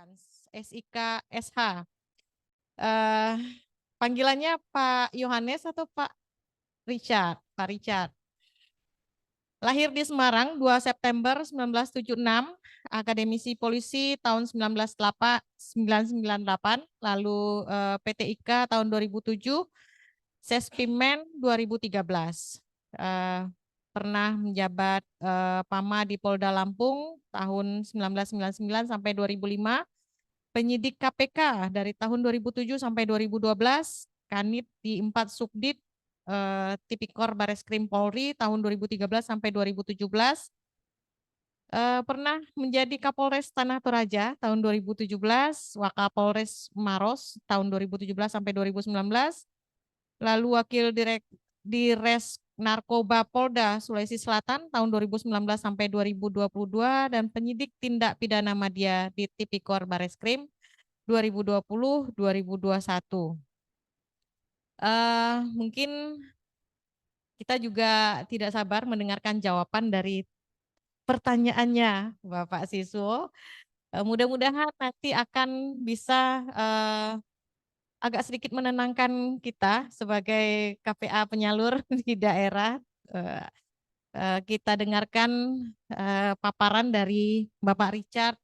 Sofian, SIK SH. Eh, Panggilannya Pak Yohanes atau Pak Richard? Pak Richard. Lahir di Semarang 2 September 1976, akademisi polisi tahun 1998, lalu PTIK tahun 2007, Sespimen 2013. Pernah menjabat Pama di Polda Lampung tahun 1999 sampai 2005, penyidik KPK dari tahun 2007 sampai 2012, Kanit di 4 Subdit Tipikor Bareskrim Polri tahun 2013 sampai 2017. Pernah menjadi Kapolres Tanah Toraja tahun 2017, Wakapolres Maros tahun 2017 sampai 2019, lalu Wakil Dires Narkoba Polda Sulawesi Selatan tahun 2019 sampai 2022, dan penyidik tindak pidana media di Tipikor Bareskrim 2020-2021. Mungkin kita juga tidak sabar mendengarkan jawaban dari pertanyaannya Bapak Siswo. Mudah-mudahan nanti akan bisa agak sedikit menenangkan kita sebagai KPA penyalur di daerah. Kita dengarkan paparan dari Bapak Richard.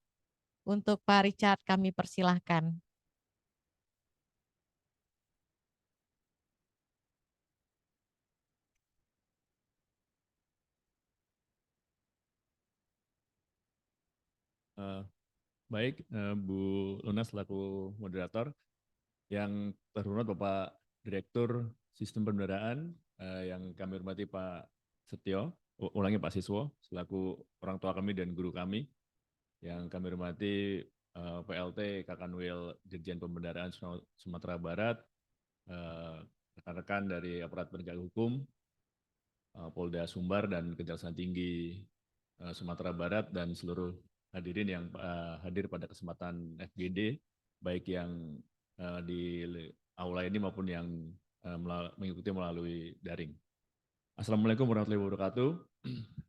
Untuk Pak Richard kami persilahkan. Baik, Bu Luna selaku moderator, yang terhormat Bapak Direktur Sistem Pembendaraan, yang kami hormati Pak Setio, ulangi Pak Siswo, selaku orang tua kami dan guru kami, yang kami hormati PLT Kakanwil Dirjen Pembendaraan Sumatera Barat, rekan-rekan dari aparat penegak hukum, Polda Sumbar dan Kejaksaan Tinggi Sumatera Barat, dan seluruh hadirin yang hadir pada kesempatan FGD, baik yang di aula ini maupun yang mengikuti melalui daring. Assalamualaikum warahmatullahi wabarakatuh.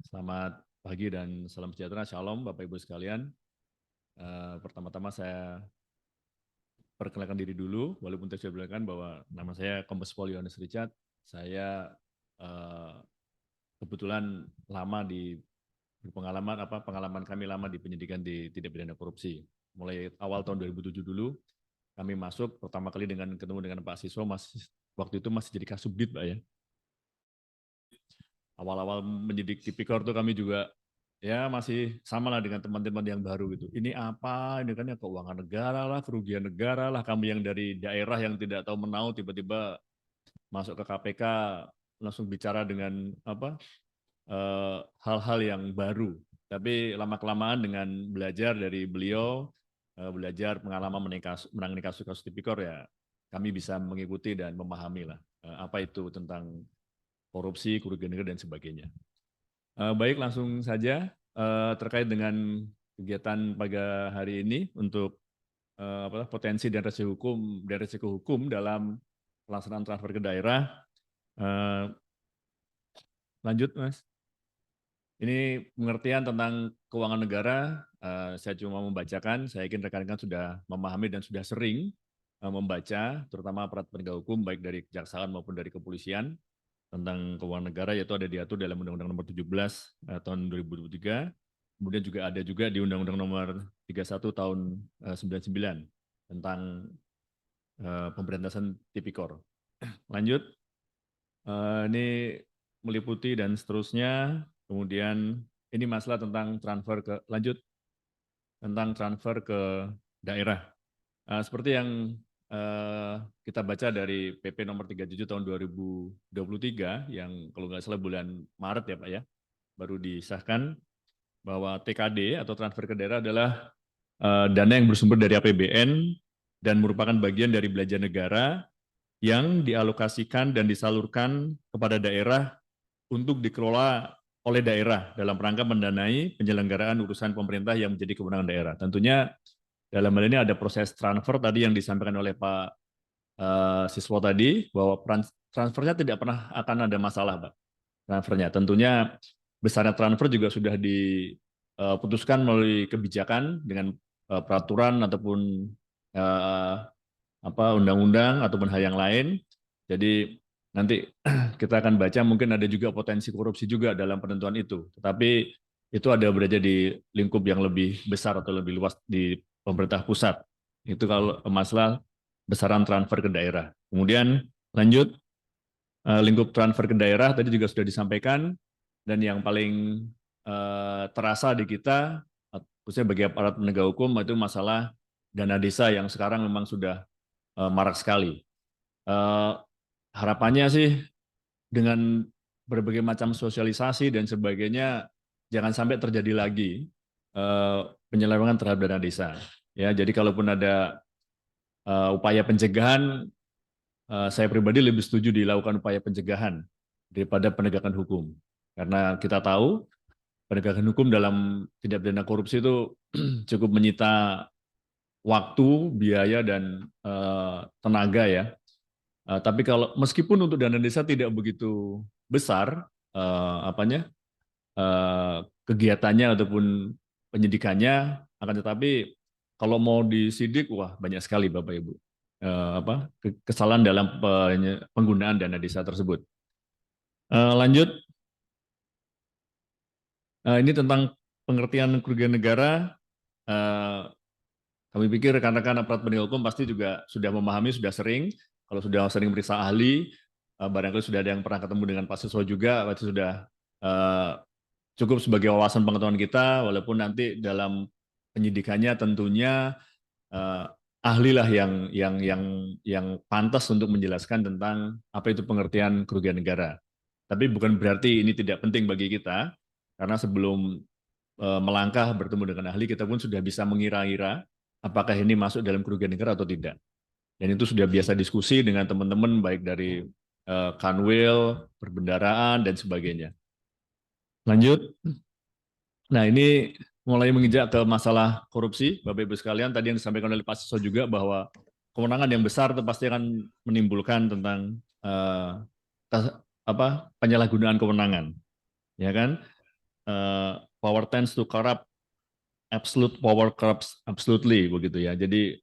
Selamat pagi dan salam sejahtera, shalom Bapak Ibu sekalian. Pertama-tama saya perkenalkan diri dulu, walaupun saya sudah bilang bahwa nama saya Kombes Pol Yohanes Richard. Saya kebetulan lama pengalaman kami lama di penyidikan di tindak pidana korupsi. Mulai awal tahun 2007 dulu kami masuk pertama kali ketemu dengan Pak Siswo, waktu itu masih jadi Kasubdit, Pak ya. Awal-awal menyidik Tipikor tuh kami juga ya masih sama lah dengan teman-teman yang baru gitu. Ini apa? Ini kan ya keuangan negara lah, kerugian negara lah. Kami yang dari daerah yang tidak tahu menau tiba-tiba masuk ke KPK langsung bicara dengan hal-hal yang baru. Tapi lama-kelamaan dengan belajar dari beliau, belajar pengalaman menangani kasus-kasus Tipikor, ya kami bisa mengikuti dan memahami lah apa itu tentang korupsi, kerugian negara dan sebagainya. Baik, langsung saja terkait dengan kegiatan pada hari ini untuk potensi dan resiko hukum dalam pelaksanaan transfer ke daerah. Lanjut, Mas. Ini pengertian tentang keuangan negara, saya cuma membacakan, saya yakin rekan-rekan sudah memahami dan sudah sering membaca, terutama aparat penegak hukum, baik dari kejaksaan maupun dari kepolisian, tentang keuangan negara, yaitu ada diatur dalam Undang-Undang Nomor 17 tahun 2023, kemudian juga ada juga di Undang-Undang Nomor 31 tahun 99 tentang pemberantasan Tipikor. Lanjut, ini meliputi dan seterusnya. Kemudian ini masalah tentang transfer ke daerah. Seperti yang kita baca dari PP nomor 37 tahun 2023 yang kalau nggak salah bulan Maret ya Pak ya, baru disahkan bahwa TKD atau transfer ke daerah adalah dana yang bersumber dari APBN dan merupakan bagian dari belanja negara yang dialokasikan dan disalurkan kepada daerah untuk dikelola oleh daerah dalam rangka mendanai penyelenggaraan urusan pemerintah yang menjadi kewenangan daerah. Tentunya dalam hal ini ada proses transfer tadi yang disampaikan oleh Pak Siswo tadi, bahwa transfernya tidak pernah akan ada masalah, Pak. Transfernya tentunya besarnya transfer juga sudah diputuskan melalui kebijakan dengan peraturan ataupun undang-undang ataupun hal yang lain. Jadi nanti kita akan baca mungkin ada juga potensi korupsi juga dalam penentuan itu. Tetapi itu ada berada di lingkup yang lebih besar atau lebih luas di pemerintah pusat. Itu kalau masalah besaran transfer ke daerah. Kemudian lanjut, lingkup transfer ke daerah tadi juga sudah disampaikan, dan yang paling terasa di kita, khususnya bagi aparat penegak hukum, itu masalah dana desa yang sekarang memang sudah marak sekali. Harapannya sih dengan berbagai macam sosialisasi dan sebagainya, jangan sampai terjadi lagi penyelewengan terhadap dana desa. Ya, jadi kalaupun ada upaya pencegahan, saya pribadi lebih setuju dilakukan upaya pencegahan daripada penegakan hukum. Karena kita tahu penegakan hukum dalam tindak pidana korupsi itu cukup menyita waktu, biaya, dan tenaga ya. Tapi kalau meskipun untuk dana desa tidak begitu besar kegiatannya ataupun penyidikannya, akan tetapi kalau mau disidik, wah banyak sekali Bapak Ibu kesalahan dalam penggunaan dana desa tersebut. Lanjut, ini tentang pengertian kerugian negara. Kami pikir rekan-rekan aparat penegak hukum pasti juga sudah memahami, sudah sering. Kalau sudah sering periksa ahli, barangkali sudah ada yang pernah ketemu dengan Pak Siswa juga, pasti sudah cukup sebagai wawasan pengetahuan kita, walaupun nanti dalam penyidikannya tentunya ahlilah yang pantas untuk menjelaskan tentang apa itu pengertian kerugian negara. Tapi bukan berarti ini tidak penting bagi kita, karena sebelum melangkah bertemu dengan ahli, kita pun sudah bisa mengira-ngira apakah ini masuk dalam kerugian negara atau tidak. Dan itu sudah biasa diskusi dengan teman-teman baik dari Kanwil, perbendaraan, dan sebagainya. Lanjut. Nah, ini mulai menginjak ke masalah korupsi, Bapak Ibu sekalian. Tadi yang disampaikan oleh Pak Siso juga bahwa kewenangan yang besar itu pasti akan menimbulkan tentang penyalahgunaan kewenangan, ya kan? Power tends to corrupt, absolute power corrupts absolutely, begitu ya. Jadi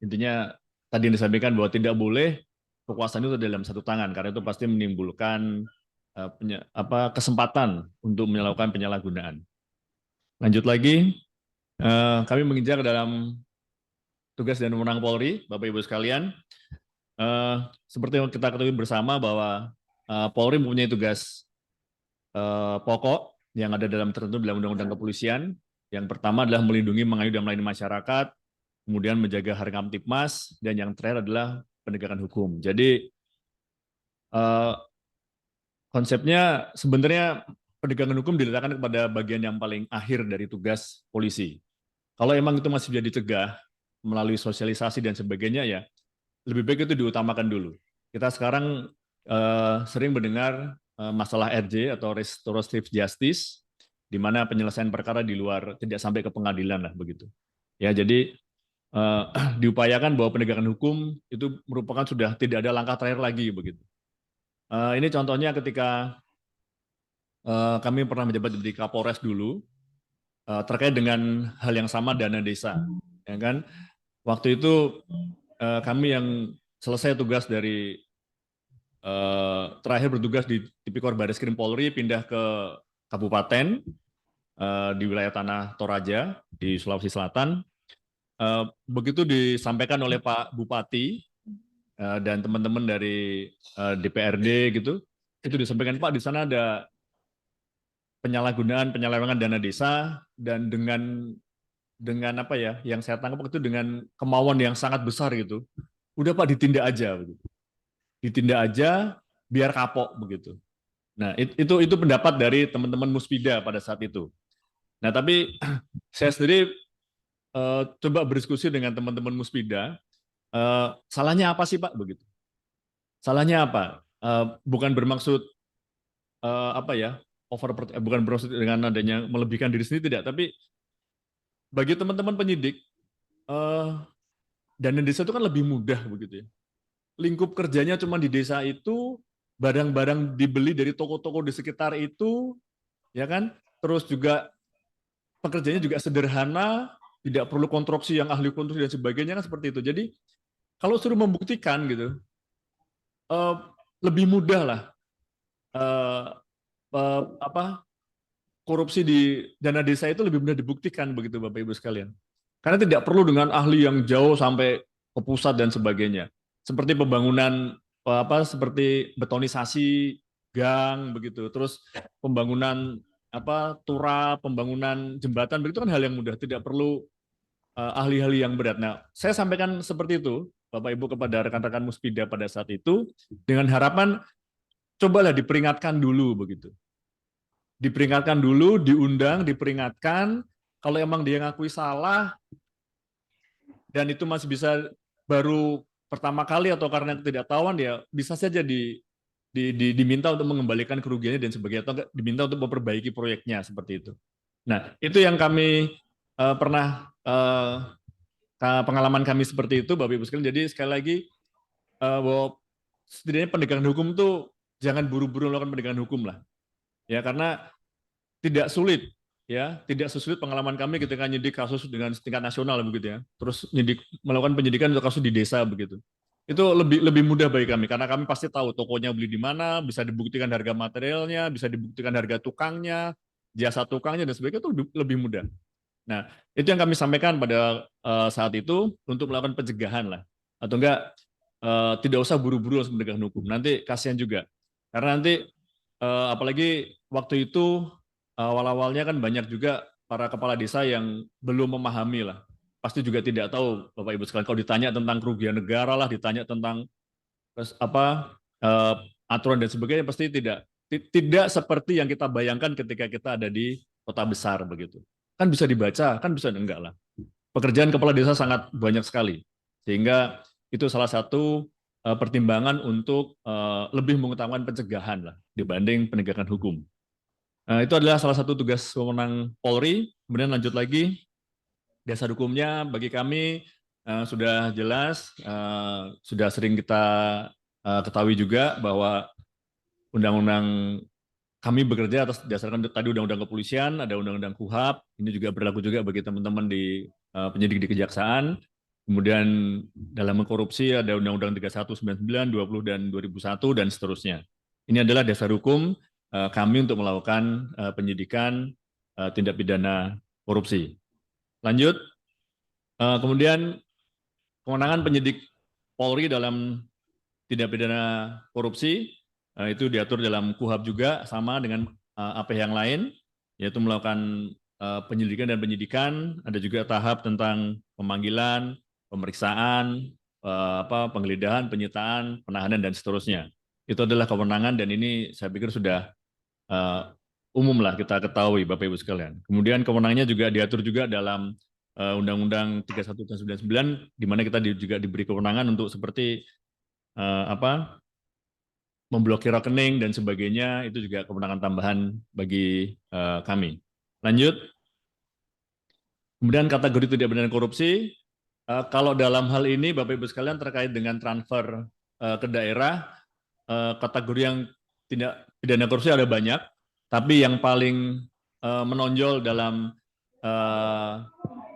intinya tadi yang disampaikan bahwa tidak boleh kekuasaan itu dalam satu tangan, karena itu pasti menimbulkan kesempatan untuk melakukan penyalahgunaan. Lanjut lagi, kami menginjak dalam tugas dan wewenang Polri, Bapak Ibu sekalian. Seperti yang kita ketahui bersama bahwa Polri mempunyai tugas pokok yang ada tertentu dalam Undang-Undang Kepolisian. Yang pertama adalah melindungi, mengayomi, dan melayani masyarakat, kemudian menjaga harga Kamtipmas, dan yang terakhir adalah penegakan hukum. Jadi konsepnya sebenarnya penegakan hukum diletakkan kepada bagian yang paling akhir dari tugas polisi. Kalau emang itu masih bisa dicegah melalui sosialisasi dan sebagainya, ya lebih baik itu diutamakan dulu. Kita sekarang sering mendengar masalah RJ atau restorative justice, di mana penyelesaian perkara di luar, tidak sampai ke pengadilan lah begitu. Ya, jadi diupayakan bahwa penegakan hukum itu merupakan sudah tidak ada langkah terakhir lagi begitu. Ini contohnya ketika kami pernah menjabat di Kapolres dulu, terkait dengan hal yang sama dana desa, ya kan? Waktu itu kami yang selesai tugas dari terakhir bertugas di Tipikor Barreskrim Polri, pindah ke kabupaten di wilayah Tanah Toraja di Sulawesi Selatan. Begitu disampaikan oleh Pak Bupati dan teman-teman dari DPRD gitu, itu disampaikan, Pak, di sana ada penyalahgunaan, penyelewengan dana desa, dan dengan apa ya, yang saya tangkap itu dengan kemauan yang sangat besar gitu. Udah Pak, ditindak aja begitu. Ditindak aja biar kapok begitu. Nah, itu pendapat dari teman-teman Muspida pada saat itu. Nah, tapi saya sendiri coba berdiskusi dengan teman-teman Muspida, salahnya apa sih Pak begitu? Salahnya apa? Bukan bermaksud bukan bermaksud dengan adanya melebihkan diri sendiri, tidak, tapi bagi teman-teman penyidik, dana desa itu kan lebih mudah begitu ya. Lingkup kerjanya cuma di desa itu, barang-barang dibeli dari toko-toko di sekitar itu, ya kan? Terus juga pekerjaannya juga sederhana, tidak perlu konstruksi yang ahli konstruksi dan sebagainya kan seperti itu. Jadi kalau suruh membuktikan gitu, eh, lebih mudah lah eh, apa korupsi di dana desa itu lebih mudah dibuktikan begitu Bapak Ibu sekalian. Karena tidak perlu dengan ahli yang jauh sampai ke pusat dan sebagainya. Seperti pembangunan seperti betonisasi gang begitu. Terus pembangunan turap, pembangunan jembatan begitu kan hal yang mudah, tidak perlu ahli-ahli yang berat. Nah, saya sampaikan seperti itu Bapak Ibu kepada rekan-rekan Muspida pada saat itu dengan harapan cobalah diperingatkan dulu begitu. Diperingatkan dulu, diundang, diperingatkan. Kalau emang dia ngakui salah dan itu masih bisa baru pertama kali atau karena ketidaktahuan, ya bisa saja diminta untuk mengembalikan kerugiannya dan sebagainya, atau diminta untuk memperbaiki proyeknya seperti itu. Nah, itu yang kami pernah pengalaman kami seperti itu, Bapak Ibu sekalian. Jadi sekali lagi bahwa setidaknya penegakan hukum itu jangan buru-buru melakukan penegakan hukum lah, ya karena tidak sulit, ya tidak sesulit pengalaman kami ketika nyidik kasus dengan tingkat nasional begitu ya, terus melakukan penyidikan untuk kasus di desa begitu. Itu lebih mudah bagi kami karena kami pasti tahu tokonya beli di mana, bisa dibuktikan harga materialnya, bisa dibuktikan harga tukangnya, jasa tukangnya dan sebagainya, itu lebih mudah. Nah, itu yang kami sampaikan pada saat itu untuk melakukan pencegahan lah, atau enggak tidak usah buru-buru langsung menegakkan hukum. Nanti kasihan juga, karena nanti apalagi waktu itu awal-awalnya kan banyak juga para kepala desa yang belum memahami lah. Pasti juga tidak tahu Bapak Ibu sekalian. Kalau ditanya tentang kerugian negara lah, ditanya tentang eh, aturan dan sebagainya, pasti tidak seperti yang kita bayangkan ketika kita ada di kota besar begitu. Kan bisa dibaca, kan bisa enggak lah. Pekerjaan kepala desa sangat banyak sekali, sehingga itu salah satu pertimbangan untuk lebih mengutamakan pencegahan lah dibanding penegakan hukum. Itu adalah salah satu tugas wewenang Polri. Kemudian lanjut lagi, dasar hukumnya bagi kami sudah jelas, sudah sering kita ketahui juga bahwa undang-undang kami bekerja atas dasarkan tadi undang-undang kepolisian, ada undang-undang KUHAP, ini juga berlaku juga bagi teman-teman di penyidik di kejaksaan. Kemudian dalam mengkorupsi ada undang-undang 31, 99, 20 dan 2001 dan seterusnya. Ini adalah dasar hukum kami untuk melakukan penyidikan tindak pidana korupsi. Lanjut, kemudian kewenangan penyidik Polri dalam tindak pidana korupsi itu diatur dalam KUHAP juga, sama dengan AP yang lain, yaitu melakukan penyelidikan dan penyidikan. Ada juga tahap tentang pemanggilan, pemeriksaan, penggeledahan, penyitaan, penahanan dan seterusnya. Itu adalah kewenangan dan ini saya pikir sudah umum lah kita ketahui Bapak Ibu sekalian. Kemudian kewenangannya juga diatur juga dalam Undang-Undang 31 dan 99, di mana kita juga diberi kewenangan untuk seperti memblokir rekening dan sebagainya. Itu juga kewenangan tambahan bagi kami. Lanjut, kemudian kategori tidak pidana korupsi. Kalau dalam hal ini Bapak Ibu sekalian terkait dengan transfer ke daerah, kategori yang tidak pidana korupsi ada banyak, tapi yang paling menonjol dalam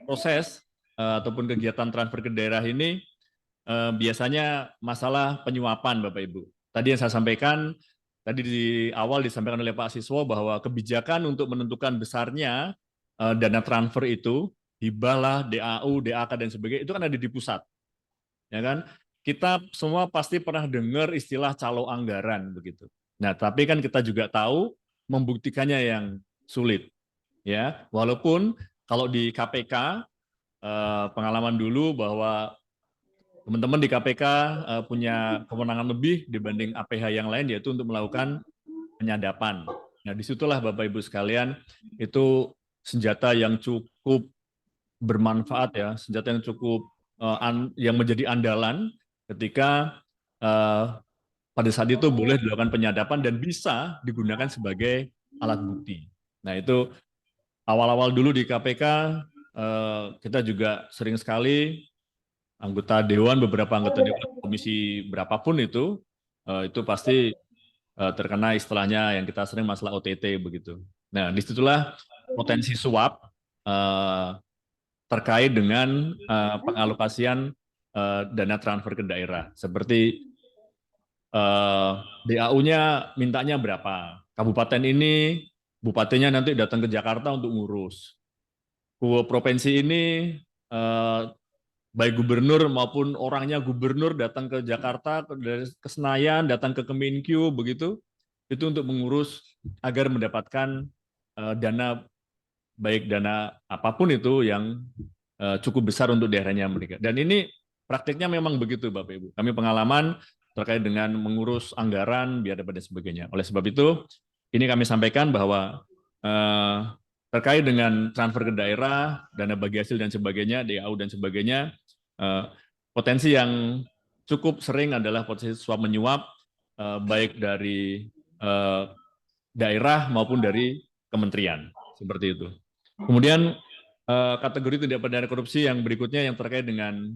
proses ataupun kegiatan transfer ke daerah ini biasanya masalah penyuapan Bapak Ibu. Tadi yang saya sampaikan, tadi di awal disampaikan oleh Pak Siswo bahwa kebijakan untuk menentukan besarnya dana transfer itu, hibah lah, DAU, DAK dan sebagainya, itu kan ada di pusat. Ya kan? Kita semua pasti pernah dengar istilah calo anggaran begitu. Nah, tapi kan kita juga tahu membuktikannya yang sulit. Ya, walaupun kalau di KPK pengalaman dulu bahwa teman-teman di KPK punya kewenangan lebih dibanding APH yang lain, yaitu untuk melakukan penyadapan. Nah, disitulah Bapak Ibu sekalian, itu senjata yang cukup bermanfaat ya, senjata yang cukup yang menjadi andalan ketika pada saat itu boleh dilakukan penyadapan dan bisa digunakan sebagai alat bukti. Nah, itu awal-awal dulu di KPK kita juga sering sekali anggota dewan, beberapa anggota dewan komisi berapapun itu pasti terkena istilahnya yang kita sering masalah OTT begitu. Nah, disitulah potensi suap terkait dengan pengalokasian dana transfer ke daerah. Seperti DAU-nya mintanya berapa. Kabupaten ini, bupatinya nanti datang ke Jakarta untuk ngurus. Provinsi ini, baik gubernur maupun orangnya gubernur datang ke Jakarta, ke Senayan, datang ke Kemenkyu, begitu, itu untuk mengurus agar mendapatkan dana, baik dana apapun itu yang cukup besar untuk daerahnya mereka. Dan ini praktiknya memang begitu, Bapak Ibu. Kami pengalaman terkait dengan mengurus anggaran, biaya dan sebagainya. Oleh sebab itu, ini kami sampaikan bahwa terkait dengan transfer ke daerah, dana bagi hasil dan sebagainya, DAU dan sebagainya, potensi yang cukup sering adalah potensi suap menyuap, baik dari daerah maupun dari kementerian, seperti itu. Kemudian kategori tindak pidana korupsi yang berikutnya yang terkait dengan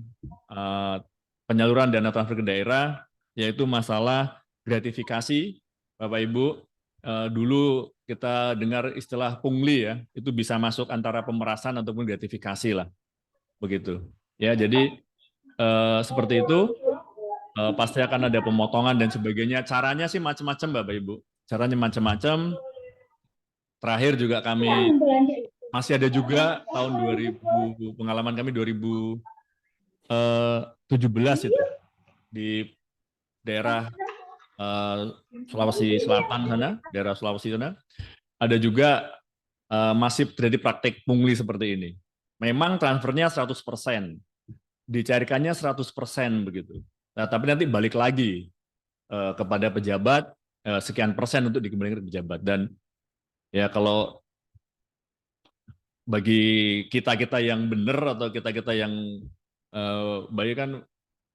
penyaluran dana transfer ke daerah, yaitu masalah gratifikasi, Bapak Ibu. Dulu kita dengar istilah pungli ya, itu bisa masuk antara pemerasan ataupun gratifikasi lah, begitu. Ya, jadi seperti itu, pasti akan ada pemotongan dan sebagainya. Caranya sih macam-macam, Bapak Ibu. Caranya macam-macam. Terakhir juga kami masih ada juga tahun 2000, pengalaman kami 2017 itu di daerah Sulawesi Selatan sana, daerah Sulawesi sana, ada juga masih terjadi praktik pungli seperti ini. Memang transfernya 100%, dicarikannya 100% begitu. Nah, tapi nanti balik lagi kepada pejabat sekian persen untuk dikembalikan ke pejabat. Dan ya kalau bagi kita-kita yang benar atau kita-kita yang baik kan,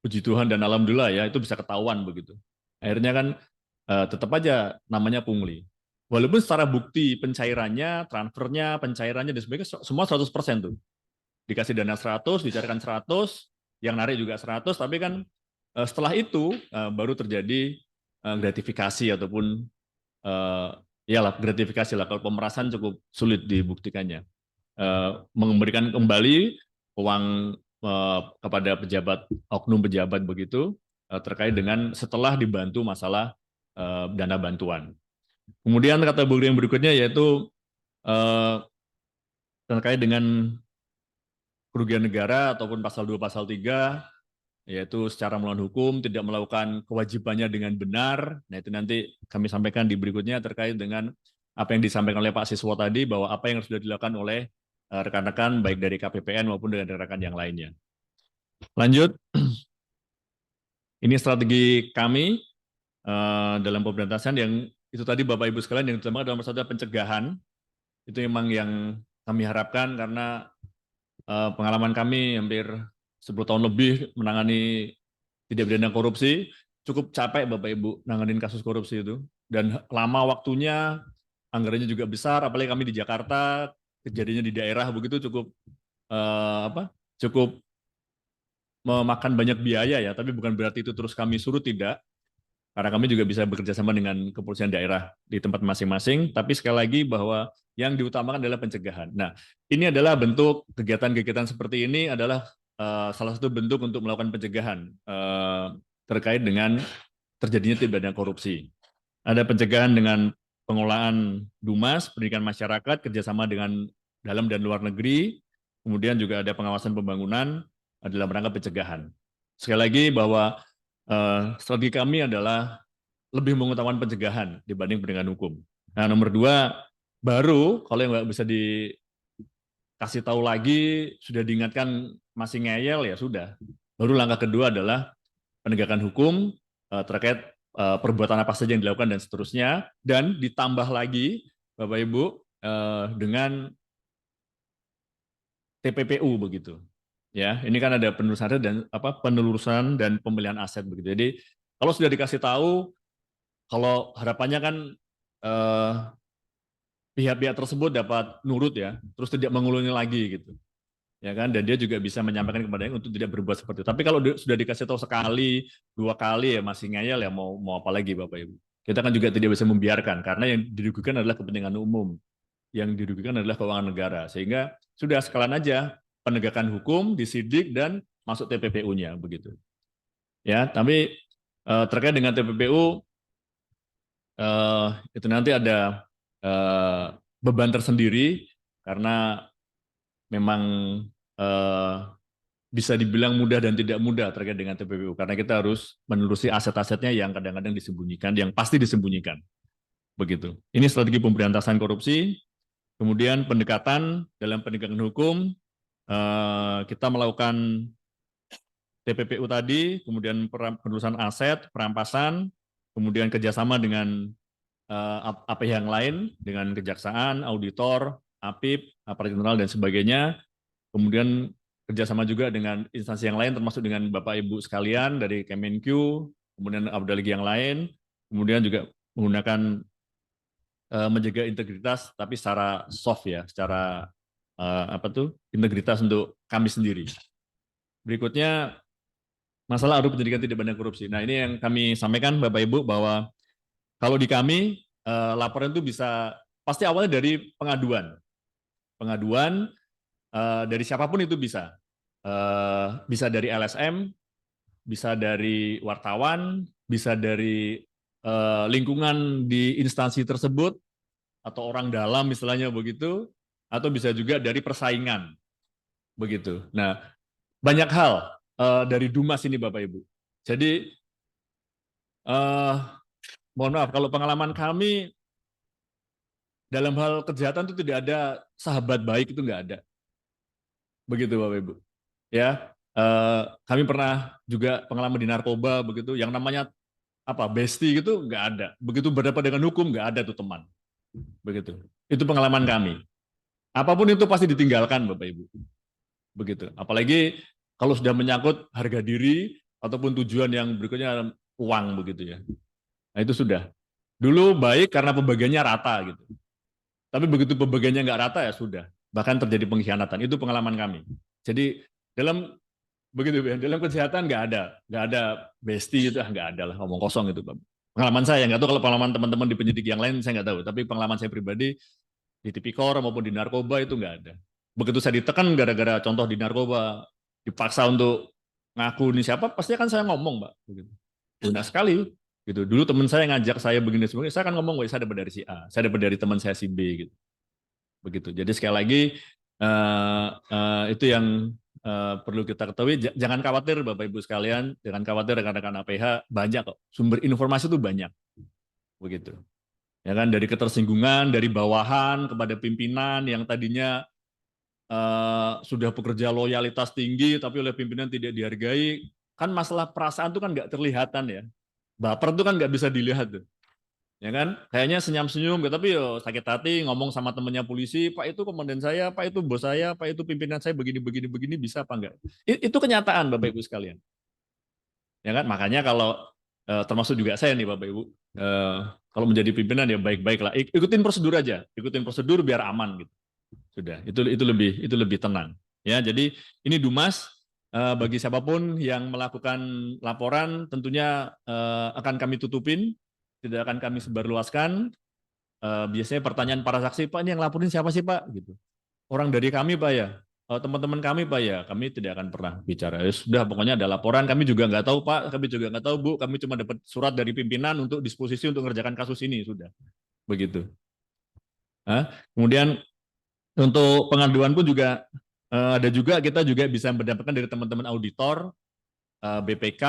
puji Tuhan dan alhamdulillah ya, itu bisa ketahuan begitu. Akhirnya kan tetap aja namanya pungli. Walaupun secara bukti pencairannya, transfernya, pencairannya dan sebagainya semua 100% tuh. Dikasih dana 100, dicarikan 100, yang narik juga 100, tapi kan setelah itu baru terjadi gratifikasi ataupun iyalah gratifikasi lah. Kalau pemerasan cukup sulit dibuktikannya. Memberikan kembali uang kepada pejabat, oknum pejabat begitu, terkait dengan setelah dibantu masalah dana bantuan. Kemudian kategori yang berikutnya yaitu terkait dengan kerugian negara ataupun pasal 2 pasal 3, yaitu secara melawan hukum, tidak melakukan kewajibannya dengan benar. Nah, itu nanti kami sampaikan di berikutnya terkait dengan apa yang disampaikan oleh Pak Siswo tadi, bahwa apa yang sudah dilakukan oleh rekan-rekan baik dari KPPN maupun dari rekan yang lainnya. Lanjut, ini strategi kami dalam pemberantasan yang itu tadi Bapak Ibu sekalian, yang utama dalam masalah pencegahan. Itu memang yang kami harapkan karena pengalaman kami hampir 10 tahun lebih menangani tindak pidana korupsi, cukup capek Bapak Ibu nanganin kasus korupsi itu, dan lama waktunya, anggarannya juga besar, apalagi kami di Jakarta, kejadiannya di daerah begitu cukup memakan banyak biaya ya, tapi bukan berarti itu terus kami suruh, tidak, karena kami juga bisa bekerja sama dengan kepolisian daerah di tempat masing-masing, tapi sekali lagi bahwa yang diutamakan adalah pencegahan. Nah, ini adalah bentuk kegiatan-kegiatan seperti ini adalah salah satu bentuk untuk melakukan pencegahan terkait dengan terjadinya tindak pidana korupsi. Ada pencegahan dengan pengelolaan Dumas, pendidikan masyarakat, kerjasama dengan dalam dan luar negeri, kemudian juga ada pengawasan pembangunan dalam rangka pencegahan. Sekali lagi bahwa strategi kami adalah lebih mengutamakan pencegahan dibanding penegakan hukum. Nah, nomor 2, baru kalau yang nggak bisa dikasih tahu lagi, sudah diingatkan masih ngeyel, ya sudah. Baru langkah kedua adalah penegakan hukum terkait perbuatan apa saja yang dilakukan dan seterusnya, dan ditambah lagi Bapak Ibu dengan TPPU begitu. Ya, ini kan ada penelusuran dan pemilihan aset begitu. Jadi kalau sudah dikasih tahu, kalau harapannya kan pihak-pihak tersebut dapat nurut ya, terus tidak mengulangi lagi gitu. Ya kan, dan dia juga bisa menyampaikan kepadanya untuk tidak berbuat seperti itu. Tapi kalau sudah dikasih tahu sekali, 2 kali ya masih ngeyel, ya mau apa lagi Bapak Ibu. Kita kan juga tidak bisa membiarkan karena yang dirugikan adalah kepentingan umum. Yang dirugikan adalah keuangan negara. Sehingga sudah sekalian aja penegakan hukum, disidik dan masuk TPPU-nya begitu. Ya, tapi terkait dengan TPPU itu nanti ada beban tersendiri karena memang bisa dibilang mudah dan tidak mudah terkait dengan TPPU karena kita harus menelusuri aset-asetnya yang kadang-kadang disembunyikan, yang pasti disembunyikan. Begitu. Ini strategi pemberantasan korupsi. Kemudian pendekatan dalam penegakan hukum, kita melakukan TPPU tadi, kemudian penelusuran aset, perampasan, kemudian kerjasama dengan apa yang lain, dengan kejaksaan, auditor, APIP, aparat internal dan sebagainya. Kemudian kerjasama juga dengan instansi yang lain, termasuk dengan Bapak Ibu sekalian dari Kemenq, kemudian ada lagi yang lain, kemudian juga menggunakan menjaga integritas, tapi secara soft ya, secara integritas untuk kami sendiri. Berikutnya masalah adu penyidikan tidak pidana korupsi. Nah ini yang kami sampaikan Bapak Ibu bahwa kalau di kami laporan itu bisa pasti awalnya dari pengaduan, dari siapapun itu bisa. Bisa dari LSM, bisa dari wartawan, bisa dari lingkungan di instansi tersebut, atau orang dalam istilahnya begitu, atau bisa juga dari persaingan. Begitu. Nah, banyak hal dari Dumas ini Bapak Ibu. Jadi, mohon maaf, kalau pengalaman kami dalam hal kejahatan itu tidak ada sahabat baik, itu nggak ada. Begitu Bapak Ibu. Ya, kami pernah juga pengalaman di narkoba begitu, yang namanya bestie gitu nggak ada. Begitu berhadapan dengan hukum nggak ada tuh teman. Begitu. Itu pengalaman kami. Apapun itu pasti ditinggalkan Bapak Ibu. Begitu. Apalagi kalau sudah menyangkut harga diri ataupun tujuan yang berikutnya uang begitu ya. Nah itu sudah. Dulu baik karena pembagiannya rata gitu. Tapi begitu pembagiannya nggak rata ya sudah. Bahkan terjadi pengkhianatan. Itu pengalaman kami. Jadi dalam begitu ya, dalam kejahatan nggak ada bestie itu nggak ada lah, ngomong kosong itu. Pengalaman saya nggak tahu kalau pengalaman teman-teman di penyidik yang lain saya nggak tahu. Tapi pengalaman saya pribadi di tipikor maupun di narkoba itu nggak ada. Begitu saya ditekan gara-gara contoh di narkoba, dipaksa untuk ngaku ini siapa, pasti akan saya ngomong, Mbak. Begitu. Benar sekali. Gitu. Dulu teman saya ngajak saya begini sebagainya, saya akan ngomong, saya dapat dari si A, saya dapat dari teman saya si B. Gitu. Begitu. Jadi sekali lagi itu yang perlu kita ketahui. Jangan khawatir Bapak Ibu sekalian, jangan khawatir rekan-rekan APH, banyak kok sumber informasi itu banyak. Begitu. Ya kan, dari ketersinggungan dari bawahan kepada pimpinan yang tadinya sudah pekerja loyalitas tinggi tapi oleh pimpinan tidak dihargai, kan masalah perasaan itu kan nggak terlihatan ya, baper itu kan nggak bisa dilihat tuh, ya kan, kayaknya senyum-senyum tapi yo sakit hati ngomong sama temennya polisi, Pak itu komandan saya, Pak itu bos saya, Pak itu pimpinan saya begini bisa apa enggak? Itu kenyataan Bapak Ibu sekalian, ya kan, makanya kalau termasuk juga saya nih Bapak Ibu, kalau menjadi pimpinan ya baik-baiklah, ikutin prosedur aja, ikutin prosedur biar aman gitu. Sudah, itu lebih tenang. Ya, jadi ini Dumas, bagi siapapun yang melakukan laporan tentunya akan kami tutupin, tidak akan kami sebarluaskan. Biasanya pertanyaan para saksi, Pak ini yang laporin siapa sih Pak? Gitu. Orang dari kami Pak ya, teman-teman kami Pak ya, kami tidak akan pernah bicara. Ya, sudah, pokoknya ada laporan, kami juga nggak tahu Pak, kami juga nggak tahu Bu, kami cuma dapat surat dari pimpinan untuk disposisi untuk mengerjakan kasus ini, sudah. Begitu. Kemudian untuk pengaduan pun juga ada juga, kita juga bisa mendapatkan dari teman-teman auditor, BPK,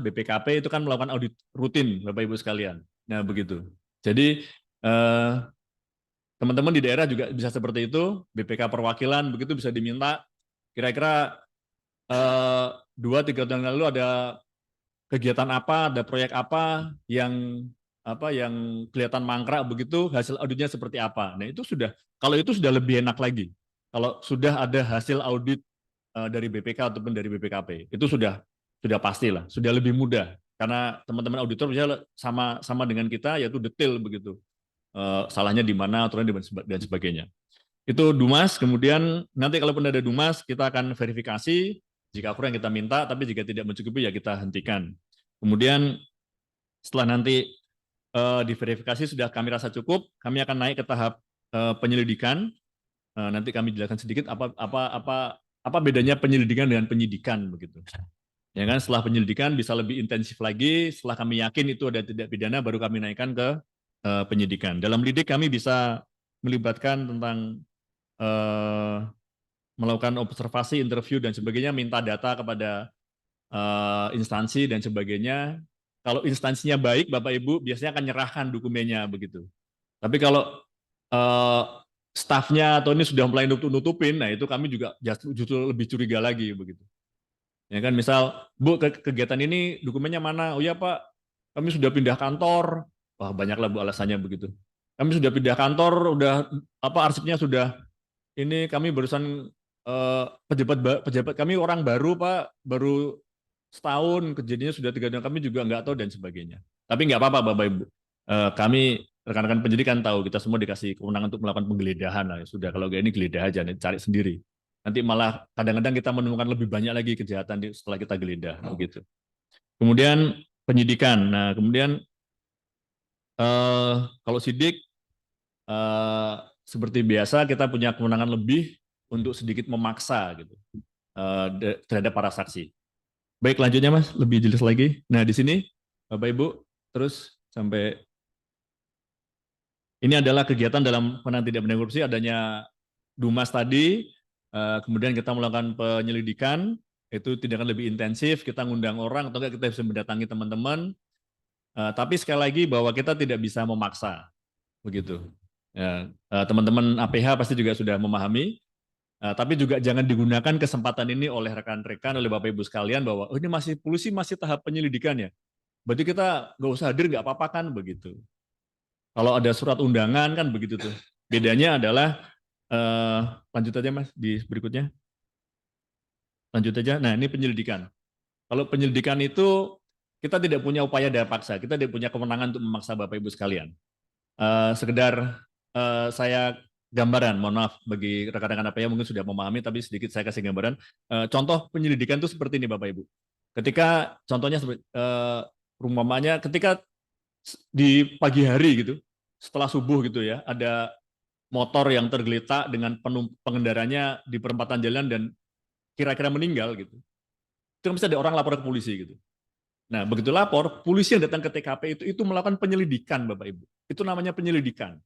BPKP itu kan melakukan audit rutin Bapak Ibu sekalian. Nah begitu. Jadi teman-teman di daerah juga bisa seperti itu, BPK perwakilan begitu bisa diminta. Kira-kira 2-3 tahun lalu ada kegiatan apa, ada proyek apa yang kelihatan mangkrak begitu, hasil auditnya seperti apa. Nah itu sudah, kalau itu sudah lebih enak lagi. Kalau sudah ada hasil audit dari BPK ataupun dari BPKP, itu sudah pastilah, sudah lebih mudah. Karena teman-teman auditor bisa sama dengan kita, yaitu detail begitu. Salahnya di mana, aturan dan sebagainya. Itu Dumas, kemudian nanti kalaupun ada Dumas, kita akan verifikasi, jika kurang kita minta, tapi jika tidak mencukupi ya kita hentikan. Kemudian setelah nanti diverifikasi sudah kami rasa cukup, kami akan naik ke tahap penyelidikan. Nanti kami jelaskan sedikit apa apa bedanya penyelidikan dengan penyidikan begitu. Ya kan, setelah penyelidikan bisa lebih intensif lagi, setelah kami yakin itu ada tindak pidana baru kami naikkan ke penyidikan. Dalam lidik kami bisa melibatkan tentang melakukan observasi, interview dan sebagainya, minta data kepada instansi dan sebagainya. Kalau instansinya baik, Bapak Ibu biasanya akan nyerahkan dokumennya begitu. Tapi kalau eh, stafnya atau ini sudah mulai nutupin, nah itu kami juga justru lebih curiga lagi begitu. Ya kan, misal, Bu, kegiatan ini dokumennya mana? Oh ya Pak, kami sudah pindah kantor. Wah, banyaklah Bu alasannya begitu. Kami sudah pindah kantor, udah apa arsipnya sudah ini kami barusan pejabat kami orang baru Pak, baru setahun kejadiannya sudah 3 tahun, kami juga nggak tahu dan sebagainya. Tapi nggak apa-apa Bapak Ibu. Kami rekan-rekan penyidikan tahu kita semua dikasih kewenangan untuk melakukan penggeledahan lah. Ya sudah, kalau nggak ini geledah aja, cari sendiri. Nanti malah kadang-kadang kita menemukan lebih banyak lagi kejahatan setelah kita geledah begitu. Kemudian penyidikan. Nah, kemudian kalau sidik eh, seperti biasa kita punya kewenangan lebih untuk sedikit memaksa gitu terhadap para saksi. Baik, lanjutnya Mas, lebih jelas lagi. Nah, di sini Bapak Ibu terus sampai ini adalah kegiatan dalam penanganan tindak pidana korupsi, adanya Dumas tadi, kemudian kita melakukan penyelidikan, itu tindakan lebih intensif, kita ngundang orang atau enggak kita bisa mendatangi teman-teman, tapi sekali lagi bahwa kita tidak bisa memaksa, begitu. Ya, teman-teman APH pasti juga sudah memahami, tapi juga jangan digunakan kesempatan ini oleh rekan-rekan, oleh Bapak Ibu sekalian bahwa oh ini masih polisi masih tahap penyelidikan ya, berarti kita nggak usah hadir nggak apa-apa kan begitu. Kalau ada surat undangan kan begitu tuh. Bedanya adalah lanjut aja Mas di berikutnya. Lanjut aja. Nah, ini penyelidikan. Kalau penyelidikan itu kita tidak punya upaya daya paksa, kita tidak punya kewenangan untuk memaksa Bapak Ibu sekalian. Sekedar saya gambaran, mohon maaf bagi rekan-rekan apa yang mungkin sudah memahami, tapi sedikit saya kasih gambaran. Contoh penyelidikan itu seperti ini Bapak Ibu. Ketika contohnya umpamanya ketika di pagi hari gitu, setelah subuh gitu ya, ada motor yang tergeletak dengan pengendaranya di perempatan jalan dan kira-kira meninggal gitu. Itu kan bisa ada orang lapor ke polisi gitu. Nah, begitu lapor, polisi yang datang ke TKP itu melakukan penyelidikan Bapak Ibu. Itu namanya penyelidikan.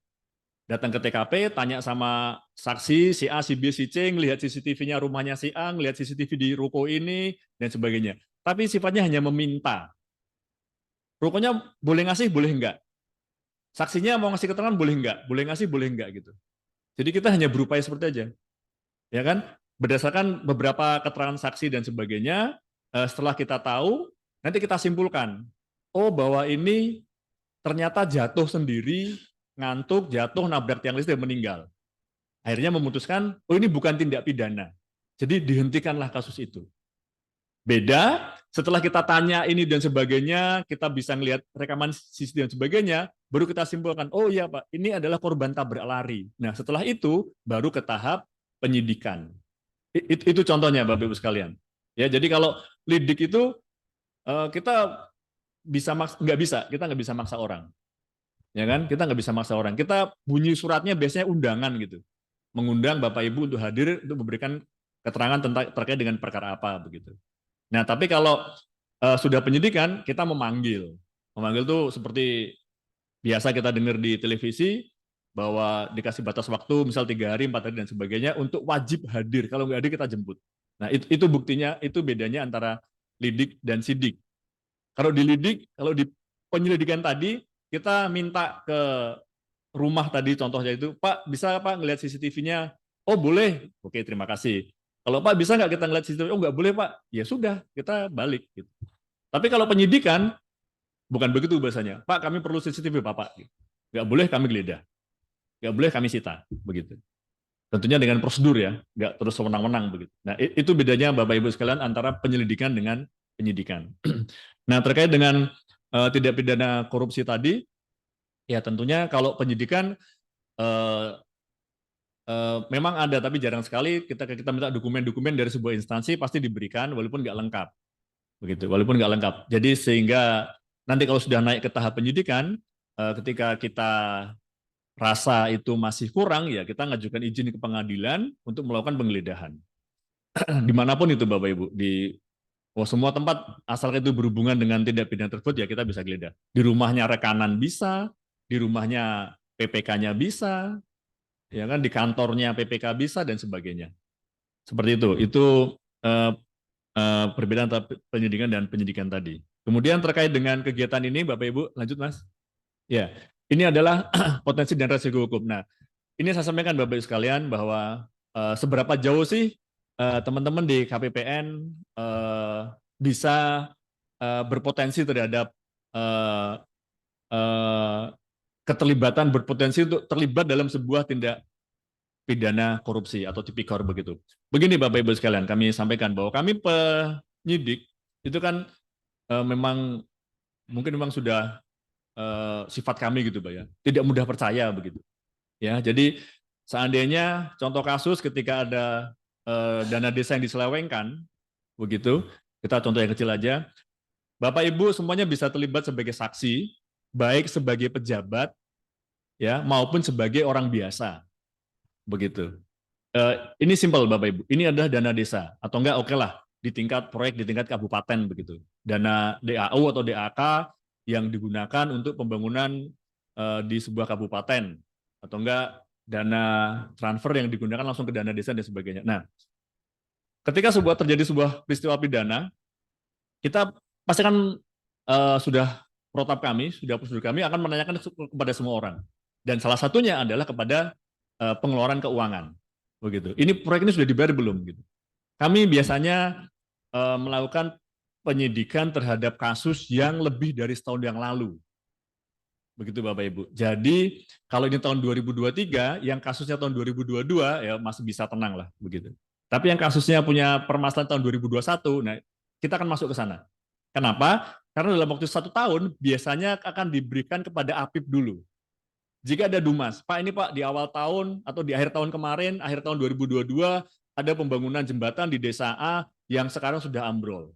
Datang ke TKP, tanya sama saksi, si A, si B, si C, ngelihat CCTV-nya rumahnya si A, ngelihat CCTV di ruko ini, dan sebagainya. Tapi sifatnya hanya meminta. Rukonya boleh ngasih, boleh enggak. Saksinya mau ngasih keterangan, boleh enggak. Boleh ngasih, boleh enggak gitu. Jadi kita hanya berupaya seperti aja. Ya kan? Berdasarkan beberapa keterangan saksi dan sebagainya, setelah kita tahu, nanti kita simpulkan. Oh, bahwa ini ternyata jatuh sendiri, ngantuk, jatuh, nabrak tiang listrik, dan meninggal. Akhirnya memutuskan, oh ini bukan tindak pidana. Jadi dihentikanlah kasus itu. Beda, setelah kita tanya ini dan sebagainya, kita bisa melihat rekaman CCTV dan sebagainya, baru kita simpulkan, oh iya Pak, ini adalah korban tabrak lari. Nah setelah itu, baru ke tahap penyidikan. Itu contohnya Bapak Ibu sekalian. Ya, jadi kalau lidik itu kita kita nggak bisa maksa orang, ya kan? Kita nggak bisa maksa orang. Kita bunyi suratnya biasanya undangan gitu, mengundang Bapak Ibu untuk hadir untuk memberikan keterangan terkait dengan perkara apa begitu. Nah, tapi kalau sudah penyidikan, kita memanggil. Memanggil tuh seperti biasa kita dengar di televisi bahwa dikasih batas waktu, misal 3 hari, 4 hari dan sebagainya untuk wajib hadir. Kalau nggak hadir kita jemput. Nah, itu buktinya, itu bedanya antara lidik dan sidik. Kalau di lidik, kalau di penyelidikan tadi kita minta ke rumah tadi contohnya itu, Pak bisa Pak ngelihat CCTV-nya? Oh boleh, oke terima kasih. Kalau Pak bisa nggak kita ngelihat CCTV? Oh nggak boleh Pak, ya sudah kita balik. Gitu. Tapi kalau penyidikan bukan begitu bahasanya. Pak kami perlu CCTV Bapak. Nggak boleh kami geledah, nggak boleh kami sita, begitu. Tentunya dengan prosedur ya, nggak terus sewenang-wenang begitu. Nah itu bedanya Bapak Ibu sekalian antara penyelidikan dengan penyidikan. Nah terkait dengan tindak pidana korupsi tadi, ya tentunya kalau penyidikan eh, memang ada, tapi jarang sekali kita minta dokumen-dokumen dari sebuah instansi pasti diberikan walaupun nggak lengkap, begitu. Walaupun nggak lengkap. Jadi sehingga nanti kalau sudah naik ke tahap penyidikan, ketika kita rasa itu masih kurang, ya kita ngajukan izin ke pengadilan untuk melakukan penggeledahan. dimanapun itu Bapak Ibu, di semua tempat asal itu berhubungan dengan tindak pidana tersebut ya kita bisa geledah. Di rumahnya rekanan bisa, di rumahnya PPK-nya bisa, ya kan, di kantornya PPK bisa dan sebagainya. Seperti itu. Itu eh, perbedaan antara penyidikan dan penyidikan tadi. Kemudian terkait dengan kegiatan ini, Bapak Ibu, lanjut Mas. Ya, ini adalah potensi dan resiko hukum. Nah, ini saya sampaikan Bapak Ibu sekalian bahwa seberapa jauh sih teman-teman di KPPN bisa berpotensi terhadap eh, eh, keterlibatan, berpotensi untuk terlibat dalam sebuah tindak pidana korupsi atau tipikor begitu. Begini Bapak Ibu sekalian, kami sampaikan bahwa kami penyidik itu kan memang mungkin memang sudah sifat kami gitu Pak ya, tidak mudah percaya begitu. Ya, jadi seandainya contoh kasus ketika ada dana desa yang diselewengkan begitu, kita contoh yang kecil aja, Bapak Ibu semuanya bisa terlibat sebagai saksi, baik sebagai pejabat ya maupun sebagai orang biasa begitu. Ini simpel Bapak Ibu, ini adalah dana desa atau enggak oke lah di tingkat proyek di tingkat kabupaten begitu. Dana DAU atau DAK yang digunakan untuk pembangunan di sebuah kabupaten atau enggak dana transfer yang digunakan langsung ke dana desa dan sebagainya. Nah, ketika terjadi sebuah peristiwa pidana, kita pasti kan sudah protap kami, sudah prosedur kami akan menanyakan kepada semua orang. Dan salah satunya adalah kepada pengeluaran keuangan. Begitu. Ini proyek ini sudah dibayar belum? Gitu. Kami biasanya melakukan penyidikan terhadap kasus yang lebih dari setahun yang lalu. Begitu Bapak Ibu. Jadi kalau ini tahun 2023, yang kasusnya tahun 2022 ya masih bisa tenang lah begitu. Tapi yang kasusnya punya permasalahan tahun 2021, nah kita akan masuk ke sana. Kenapa? Karena dalam waktu 1 tahun biasanya akan diberikan kepada APIP dulu. Jika ada Dumas, Pak ini Pak di awal tahun atau di akhir tahun kemarin, akhir tahun 2022 ada pembangunan jembatan di desa A yang sekarang sudah ambrol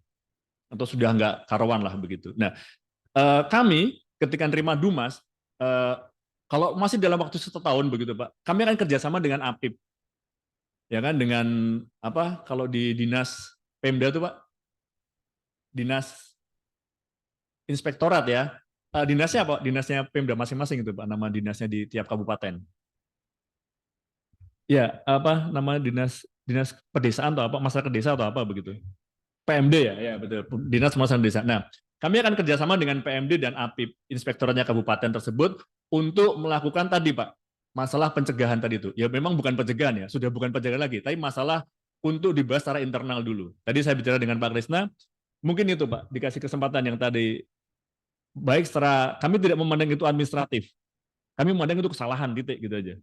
atau sudah nggak karuan lah begitu. Nah, kami ketika nerima Dumas, kalau masih dalam waktu 1 tahun begitu Pak, kami akan kerjasama dengan APIP, ya kan, dengan apa? Kalau di dinas Pemda itu Pak, dinas inspektorat ya, dinasnya apa? Dinasnya Pemda masing-masing itu Pak, nama dinasnya di tiap kabupaten. Ya, apa nama dinas dinas pedesaan atau apa, masyarakat desa atau apa begitu. PMD ya betul. Dinas Pemasaran Desa. Nah, kami akan kerjasama dengan PMD dan APIP, inspektoratnya kabupaten tersebut, untuk melakukan tadi Pak, masalah pencegahan tadi itu. Ya memang bukan pencegahan ya, sudah bukan pencegahan lagi, tapi masalah untuk dibahas secara internal dulu. Tadi saya bicara dengan Pak Krisna, mungkin itu Pak, dikasih kesempatan yang tadi, baik secara, kami tidak memandang itu administratif, kami memandang itu kesalahan, titik gitu aja.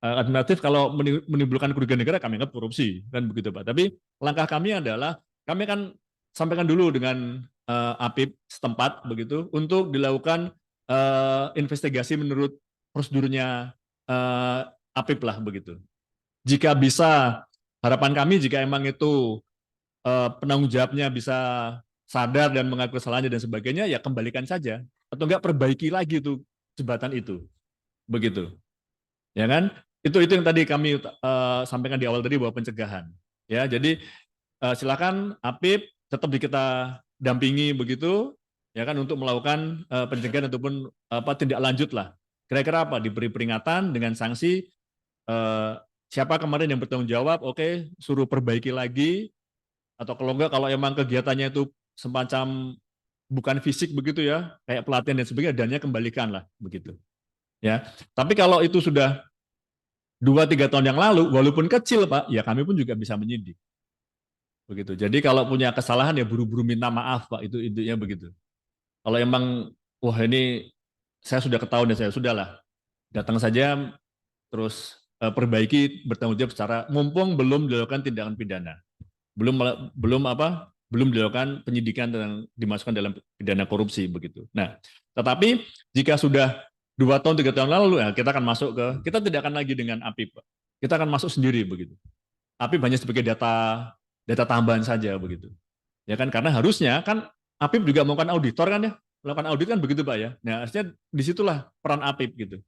Administratif kalau menimbulkan kerugian negara kami anggap korupsi kan begitu Pak. Tapi langkah kami adalah kami akan sampaikan dulu dengan APIP setempat begitu untuk dilakukan investigasi menurut prosedurnya APIP lah begitu. Jika bisa, harapan kami jika emang itu penanggung jawabnya bisa sadar dan mengakui kesalahannya dan sebagainya, ya kembalikan saja atau enggak perbaiki lagi itu jembatan itu begitu, ya kan? Itu yang tadi kami sampaikan di awal tadi bahwa pencegahan. Ya, jadi silakan APIP tetap kita dampingi begitu, ya kan, untuk melakukan pencegahan ataupun tindak lanjut lah. Kira-kira apa? Diberi peringatan dengan sanksi. Siapa kemarin yang bertanggung jawab? Oke, suruh perbaiki lagi. Atau kalau enggak, kalau emang kegiatannya itu semacam bukan fisik begitu ya, kayak pelatihan dan sebagainya, dannya kembalikan lah begitu. Ya, tapi kalau itu sudah 2-3 tahun yang lalu, walaupun kecil Pak, ya kami pun juga bisa menyidik. Begitu. Jadi kalau punya kesalahan ya buru-buru minta maaf Pak, itu intinya begitu. Kalau emang wah ini saya sudah ketahuan dan saya sudahlah, datang saja terus perbaiki, bertanggung jawab secara, mumpung belum dilakukan tindakan pidana. Belum belum dilakukan penyidikan dan dimasukkan dalam pidana korupsi begitu. Nah, tetapi jika sudah 2 tahun 3 tahun lalu, ya kita akan masuk ke, kita tidak akan lagi dengan APIP, kita akan masuk sendiri begitu. APIP hanya sebagai data tambahan saja begitu. Ya kan, karena harusnya kan APIP juga melakukan auditor kan ya, melakukan audit kan begitu Pak ya. Nah, harusnya disitulah peran APIP gitu.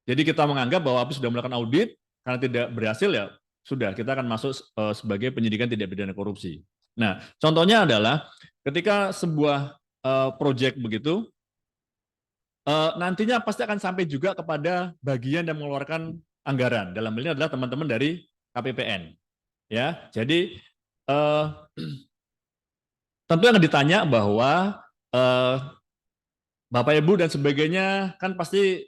Jadi kita menganggap bahwa APIP sudah melakukan audit, karena tidak berhasil ya sudah kita akan masuk sebagai penyidikan tindak pidana korupsi. Nah, contohnya adalah ketika sebuah proyek begitu, nantinya pasti akan sampai juga kepada bagian yang mengeluarkan anggaran. Dalam hal ini adalah teman-teman dari KPPN. Ya, jadi tentu yang ditanya bahwa Bapak Ibu dan sebagainya kan pasti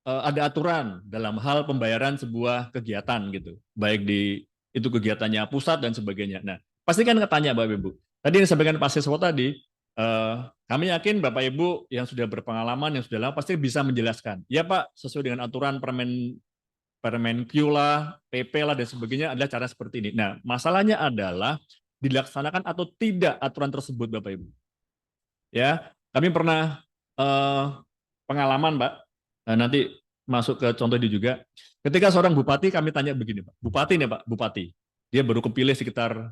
ada aturan dalam hal pembayaran sebuah kegiatan gitu, baik di itu kegiatannya pusat dan sebagainya. Nah, pasti kan ketanya Bapak Ibu. Tadi yang disampaikan Pak Siswo tadi, kami yakin Bapak Ibu yang sudah berpengalaman, yang sudah lama pasti bisa menjelaskan. Ya Pak, sesuai dengan aturan Permenq lah, PP lah dan sebagainya adalah cara seperti ini. Nah, masalahnya adalah dilaksanakan atau tidak aturan tersebut Bapak Ibu. Ya, kami pernah pengalaman Pak. Nah, nanti masuk ke contoh ini juga. Ketika seorang bupati kami tanya begini Pak, bupati nih Pak, bupati. Dia baru kepilih sekitar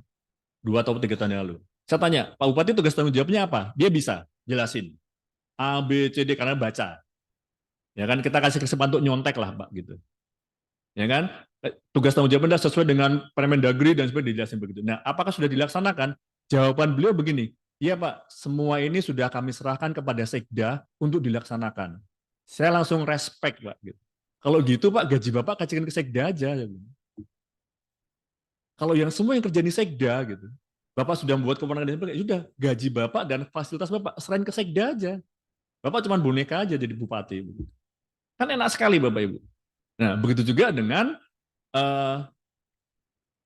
2 atau 3 tahun yang lalu. Saya tanya, Pak Bupati tugas tanggung jawabnya apa? Dia bisa jelasin. A, B, C, D karena baca. Ya kan kita kasih kesempatan untuk nyontek lah Pak gitu. Ya kan? Tugas tanggung jawabnya sesuai dengan Permendagri dan sebagainya dijelasin begitu. Nah, apakah sudah dilaksanakan? Jawaban beliau begini, iya Pak, semua ini sudah kami serahkan kepada Sekda untuk dilaksanakan. Saya langsung respect Pak. Gitu. Kalau gitu Pak, gaji Bapak kasihkan ke Sekda aja. Kalau yang semua yang kerja di Sekda gitu, Bapak sudah membuat kewenangan dan sebagainya, sudah gaji Bapak dan fasilitas Bapak serahin ke Sekda aja. Bapak cuma boneka aja jadi bupati. Kan enak sekali Bapak Ibu. Nah, begitu juga dengan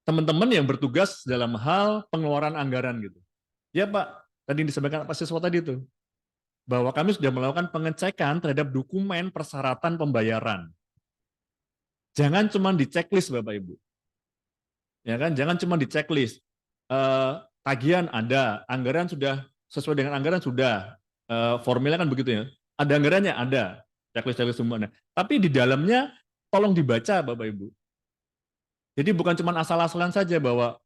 teman-teman yang bertugas dalam hal pengeluaran anggaran gitu. Ya Pak, tadi disampaikan Pak Siswa tadi itu, bahwa kami sudah melakukan pengecekan terhadap dokumen persyaratan pembayaran. Jangan cuma di checklist Bapak Ibu. Ya kan, jangan cuma di checklist. Tagihan ada, anggaran sudah sesuai dengan anggaran sudah. Formilnya kan begitu ya. Ada anggarannya ada, checklist semuanya. Tapi di dalamnya tolong dibaca Bapak Ibu. Jadi bukan cuma asal-asalan saja bahwa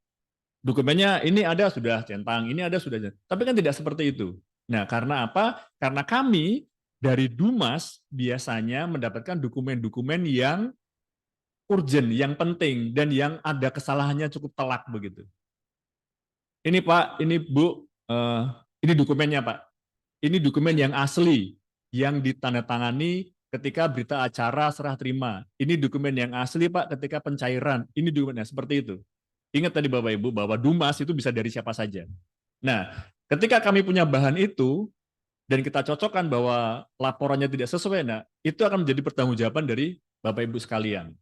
dokumennya ini ada sudah centang, ini ada sudah centang. Tapi kan tidak seperti itu. Nah, karena apa? Karena kami dari Dumas biasanya mendapatkan dokumen-dokumen yang urgent, yang penting, dan yang ada kesalahannya cukup telak begitu. Ini Pak, ini Bu, ini dokumennya Pak. Ini dokumen yang asli, yang ditandatangani ketika berita acara serah terima. Ini dokumen yang asli Pak ketika pencairan. Ini dokumennya seperti itu. Ingat tadi Bapak Ibu bahwa Dumas itu bisa dari siapa saja. Nah, ketika kami punya bahan itu dan kita cocokkan bahwa laporannya tidak sesuai, nah itu akan menjadi pertanggungjawaban dari Bapak Ibu sekalian.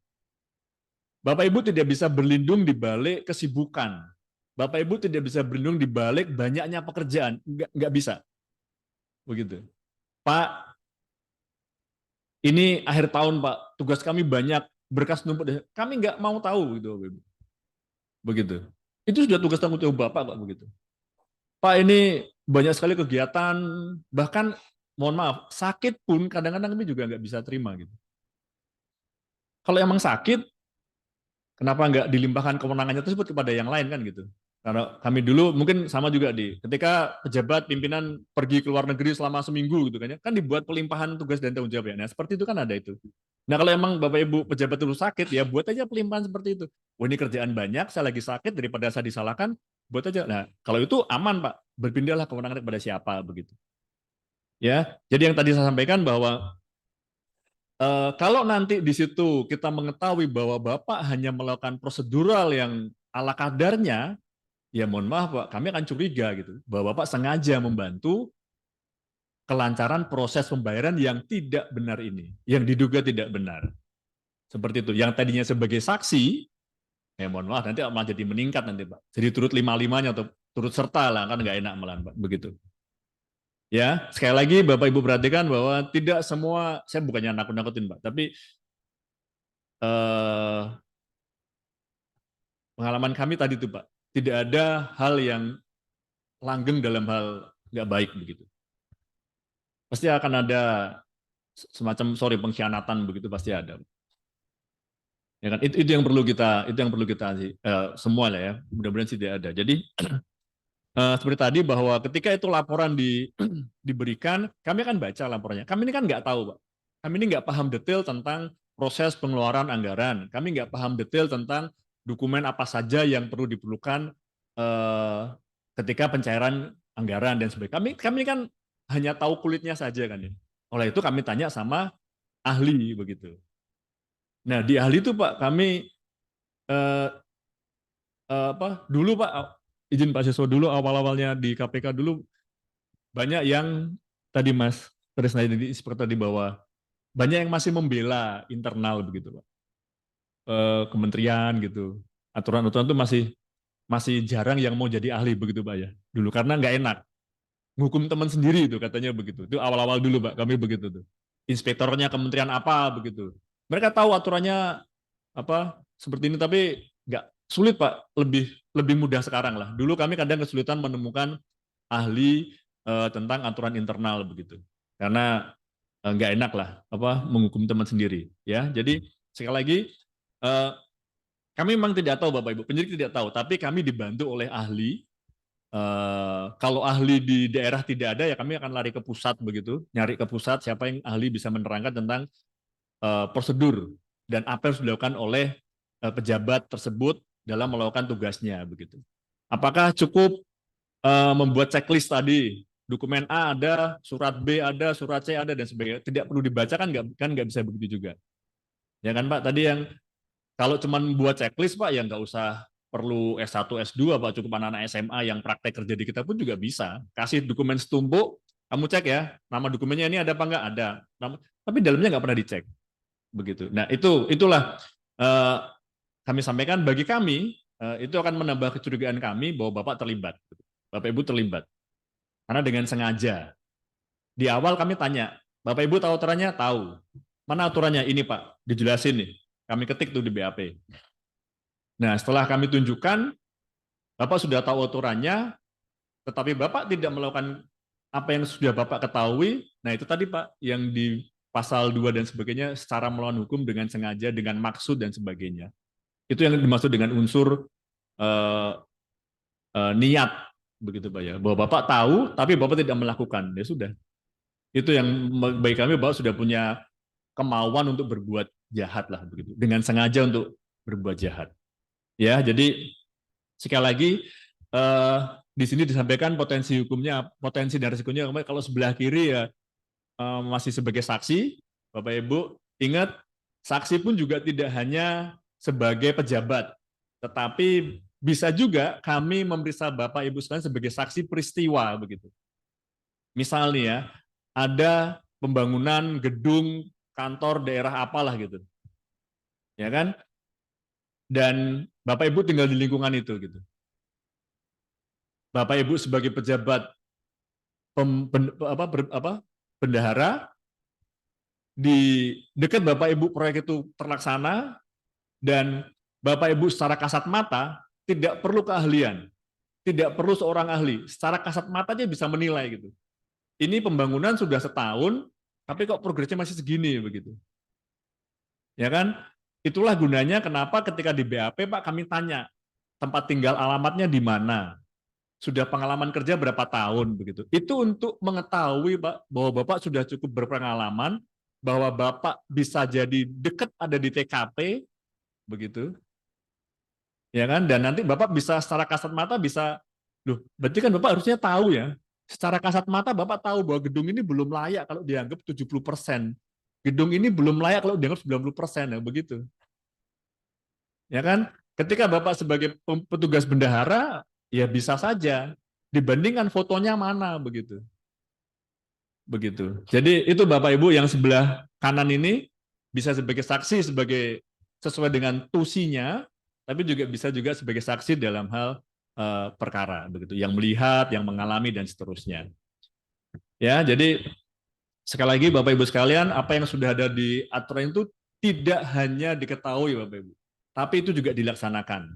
Bapak Ibu tidak bisa berlindung di balik kesibukan. Bapak Ibu tidak bisa berlindung di balik banyaknya pekerjaan. Nggak bisa. Begitu. Pak, ini akhir tahun Pak, tugas kami banyak, berkas numpuk. Kami nggak mau tahu gitu Bapak Ibu. Begitu. Itu sudah tugas tanggung jawab Bapak Pak begitu. Pak ini banyak sekali kegiatan, bahkan mohon maaf, sakit pun kadang-kadang kami juga nggak bisa terima gitu. Kalau emang sakit, kenapa nggak dilimpahkan kewenangannya tersebut kepada yang lain kan gitu. Karena kami dulu mungkin sama juga ketika pejabat pimpinan pergi ke luar negeri selama seminggu gitu kan dibuat pelimpahan tugas dan tanggung jawab ya. Nah seperti itu kan ada itu. Nah kalau emang Bapak Ibu pejabat dulu sakit ya buat aja pelimpahan seperti itu. Wah ini kerjaan banyak, saya lagi sakit daripada saya disalahkan, buat aja. Nah kalau itu aman Pak, berpindahlah kewenangan kepada siapa begitu. Ya, jadi yang tadi saya sampaikan bahwa kalau nanti di situ kita mengetahui bahwa Bapak hanya melakukan prosedural yang ala kadarnya, ya mohon maaf Pak, kami akan curiga gitu, bahwa Bapak sengaja membantu kelancaran proses pembayaran yang tidak benar ini, yang diduga tidak benar. Seperti itu, yang tadinya sebagai saksi, ya mohon maaf, nanti malah jadi meningkat nanti Pak. Jadi turut lima-limanya atau turut serta lah, kan nggak enak malah Pak, begitu. Ya, sekali lagi Bapak Ibu perhatikan bahwa tidak semua, saya bukannya nakut-nakutin Pak, tapi pengalaman kami tadi tuh Pak, tidak ada hal yang langgeng dalam hal nggak baik begitu. Pasti akan ada semacam pengkhianatan begitu pasti ada. Ya kan itu yang perlu kita sih semua lah ya. Mudah-mudahan sih tidak ada. Jadi seperti tadi bahwa ketika itu laporan diberikan, kami akan baca laporannya. Kami ini kan nggak tahu, Pak. Kami ini nggak paham detail tentang proses pengeluaran anggaran. Kami nggak paham detail tentang dokumen apa saja yang perlu diperlukan ketika pencairan anggaran dan sebagainya. Kami kan hanya tahu kulitnya saja kan ya. Oleh itu kami tanya sama ahli begitu. Nah di ahli itu Pak kami eh, dulu Pak izin Pak Siswa dulu awal-awalnya di KPK dulu banyak yang tadi Mas Trisna seperti tadi bahwa banyak yang masih membela internal begitu Pak. Kementerian gitu. Aturan-aturan itu masih jarang yang mau jadi ahli begitu Pak ya. Dulu karena nggak enak. Hukum teman sendiri itu katanya begitu. Itu awal-awal dulu Pak, kami begitu tuh. Inspektornya kementerian apa begitu. Mereka tahu aturannya apa seperti ini tapi nggak sulit Pak, lebih lebih mudah sekarang lah. Dulu kami kadang kesulitan menemukan ahli tentang aturan internal begitu. Karena nggak enak lah apa menghukum teman sendiri ya. Jadi sekali lagi eh, kami memang tidak tahu Bapak Ibu, penyidik tidak tahu, tapi kami dibantu oleh ahli. Kalau ahli di daerah tidak ada ya kami akan lari ke pusat begitu, nyari ke pusat siapa yang ahli bisa menerangkan tentang prosedur dan apa yang harus dilakukan oleh pejabat tersebut dalam melakukan tugasnya begitu. Apakah cukup membuat checklist tadi, dokumen A ada, surat B ada, surat C ada dan sebagainya, tidak perlu dibaca kan nggak bisa begitu juga. Ya kan Pak, tadi yang kalau cuma buat checklist Pak, ya nggak usah perlu S1, S2 Pak, cukup anak-anak SMA yang praktek kerja di kita pun juga bisa. Kasih dokumen setumpuk, kamu cek ya, nama dokumennya ini ada apa nggak? Ada. Tapi dalamnya nggak pernah dicek. Begitu. Nah itulah kami sampaikan bagi kami, itu akan menambah kecurigaan kami bahwa Bapak terlibat. Bapak Ibu terlibat. Karena dengan sengaja. Di awal kami tanya, Bapak Ibu tahu aturannya? Tahu. Mana aturannya? Ini Pak, dijelasin nih. Kami ketik tuh di BAP. Nah, setelah kami tunjukkan, Bapak sudah tahu aturannya, tetapi Bapak tidak melakukan apa yang sudah Bapak ketahui. Nah, itu tadi Pak, yang di pasal 2 dan sebagainya, secara melawan hukum dengan sengaja, dengan maksud dan sebagainya. Itu yang dimaksud dengan unsur niat, begitu Pak ya. Bahwa Bapak tahu, tapi Bapak tidak melakukan. Ya sudah. Itu yang bagi kami Bapak sudah punya kemauan untuk berbuat jahat lah begitu, dengan sengaja untuk berbuat jahat. Ya, jadi sekali lagi di sini disampaikan potensi hukumnya, potensi dan risikonya. Kalau sebelah kiri ya masih sebagai saksi, Bapak Ibu ingat saksi pun juga tidak hanya sebagai pejabat, tetapi bisa juga kami memeriksa Bapak Ibu sekalian sebagai saksi peristiwa begitu. Misalnya ya, ada pembangunan gedung kantor daerah apalah gitu. Ya kan? Dan Bapak Ibu tinggal di lingkungan itu gitu. Bapak Ibu sebagai pejabat bendahara di dekat Bapak Ibu proyek itu terlaksana dan Bapak Ibu secara kasat mata tidak perlu keahlian, tidak perlu seorang ahli, secara kasat mata aja bisa menilai gitu. Ini pembangunan sudah setahun, tapi kok progresnya masih segini begitu. Ya kan? Itulah gunanya kenapa ketika di BAP Pak kami tanya tempat tinggal alamatnya di mana, sudah pengalaman kerja berapa tahun begitu. Itu untuk mengetahui Pak bahwa Bapak sudah cukup berpengalaman, bahwa Bapak bisa jadi dekat ada di TKP begitu. Ya kan? Dan nanti Bapak bisa secara kasat mata bisa loh, berarti kan Bapak harusnya tahu ya. Secara kasat mata Bapak tahu bahwa gedung ini belum layak kalau dianggap 70%. Gedung ini belum layak kalau dianggap 90% ya begitu. Ya kan? Ketika Bapak sebagai petugas bendahara ya bisa saja dibandingkan fotonya mana begitu. Begitu. Jadi itu Bapak Ibu yang sebelah kanan ini bisa sebagai saksi sebagai sesuai dengan tusinya, tapi juga bisa juga sebagai saksi dalam hal perkara begitu, yang melihat, yang mengalami dan seterusnya. Ya, jadi sekali lagi Bapak Ibu sekalian, apa yang sudah ada di aturan itu tidak hanya diketahui Bapak Ibu, tapi itu juga dilaksanakan.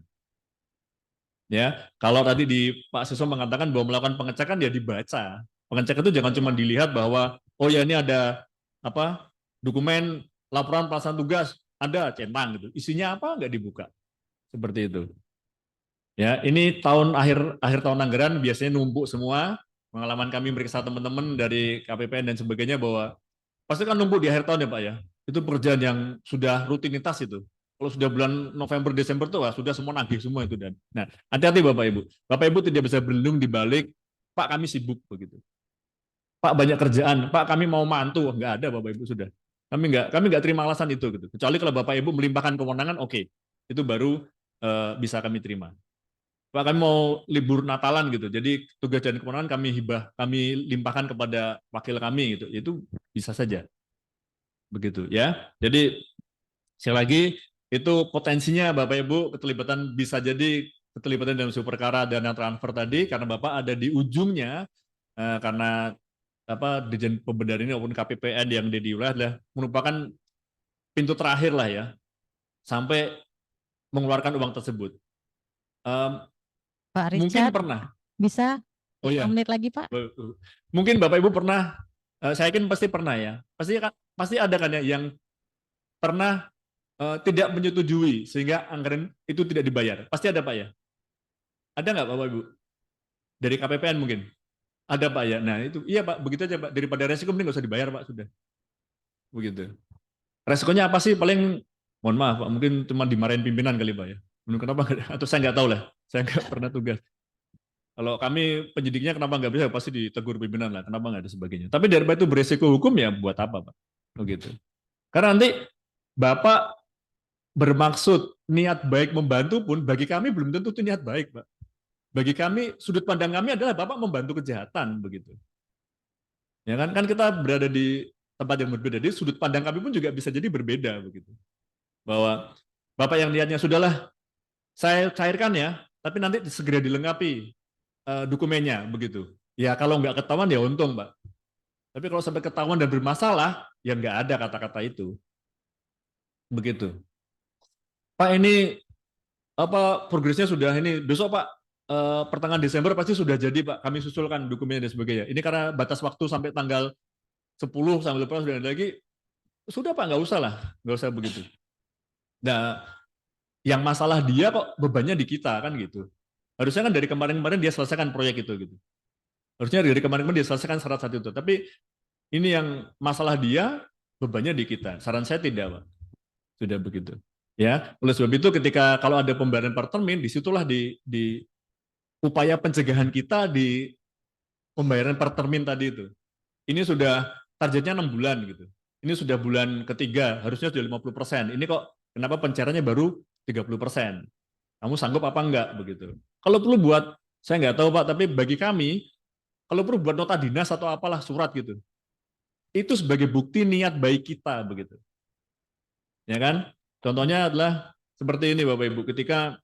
Ya, kalau tadi di Pak Siswa mengatakan bahwa melakukan pengecekan ya dibaca. Pengecekan itu jangan cuma dilihat bahwa oh ya ini ada apa dokumen laporan pelaksanaan tugas ada centang gitu. Isinya apa nggak dibuka. Seperti itu. Ya, ini akhir tahun anggaran biasanya numpuk semua. Pengalaman kami meriksa teman-teman dari KPPN dan sebagainya bahwa pasti kan numpuk di akhir tahun ya Pak ya. Itu pekerjaan yang sudah rutinitas itu. Kalau sudah bulan November Desember tuh wah, sudah semua nagih semua itu dan. Nah, hati-hati Bapak Ibu. Bapak Ibu tidak bisa berlindung di balik Pak kami sibuk begitu. Pak banyak kerjaan, Pak kami mau mantu, nggak ada Bapak Ibu sudah. Kami nggak terima alasan itu gitu. Kecuali kalau Bapak Ibu melimpahkan kewenangan, oke, itu baru bisa kami terima. Pak kami mau libur Natalan gitu, jadi tugas dan kewenangan kami limpahkan kepada wakil kami gitu, itu bisa saja begitu ya. Jadi sekali lagi itu potensinya Bapak Ibu keterlibatan bisa jadi keterlibatan dalam sebuah perkara dana transfer tadi karena Bapak ada di ujungnya karena apa Dirjen Pemberdayaan ini maupun KPPN yang ada di wilayah adalah merupakan pintu terakhir lah ya sampai mengeluarkan uang tersebut. Pak Mungkin Richard, pernah. bisa Oh 5 ya, menit lagi, Pak? mungkin Bapak Ibu pernah. Saya yakin pasti pernah ya. Pasti ada kan ya yang pernah tidak menyetujui sehingga anggaran itu tidak dibayar. Pasti ada Pak ya. Ada nggak Bapak Ibu? Dari KPPN mungkin. Ada Pak ya. Nah itu iya Pak, begitu aja Pak. Daripada resiko mending nggak usah dibayar Pak sudah. Begitu. Resikonya apa sih? Paling mohon maaf Pak, mungkin cuma dimarahin pimpinan kali Pak ya. Kenapa nggak? Atau saya nggak tahu lah. Saya nggak pernah tugas. Kalau kami penyidiknya kenapa nggak bisa? Pasti ditegur pimpinan lah. Kenapa nggak ada sebagainya. Tapi daripada itu beresiko hukum ya buat apa Pak? Begitu. Karena nanti Bapak bermaksud niat baik membantu pun bagi kami belum tentu itu niat baik Pak. Bagi kami sudut pandang kami adalah Bapak membantu kejahatan begitu. Ya kan kita berada di tempat yang berbeda. Jadi sudut pandang kami pun juga bisa jadi berbeda begitu. Bahwa Bapak yang niatnya sudahlah saya cairkan ya, tapi nanti segera dilengkapi dokumennya begitu. Ya kalau nggak ketahuan ya untung Pak. Tapi kalau sampai ketahuan dan bermasalah, ya nggak ada kata-kata itu. Begitu. Pak ini apa progresnya sudah ini besok Pak pertengahan Desember pasti sudah jadi Pak. Kami susulkan dokumennya dan sebagainya. Ini karena batas waktu sampai tanggal 10 sampai lepas sudah ada lagi. Sudah Pak nggak usah lah, nggak usah begitu. Nah, yang masalah dia kok bebannya di kita kan gitu. Harusnya kan dari kemarin-kemarin dia selesaikan proyek itu gitu. Harusnya dari kemarin-kemarin dia selesaikan syarat-syarat itu. Tapi ini yang masalah dia bebannya di kita. Saran saya tidak Pak. Sudah begitu. Ya, oleh sebab itu ketika kalau ada pembayaran per termin, disitulah di upaya pencegahan kita di pembayaran per termin tadi itu. Ini sudah targetnya 6 bulan gitu. Ini sudah bulan ketiga, harusnya sudah 50%. Ini kok kenapa pencairannya baru 30%? Kamu sanggup apa enggak begitu? Kalau perlu buat, saya nggak tahu Pak, tapi bagi kami, kalau perlu buat nota dinas atau apalah surat gitu, itu sebagai bukti niat baik kita begitu. Ya kan? Contohnya adalah seperti ini Bapak Ibu, ketika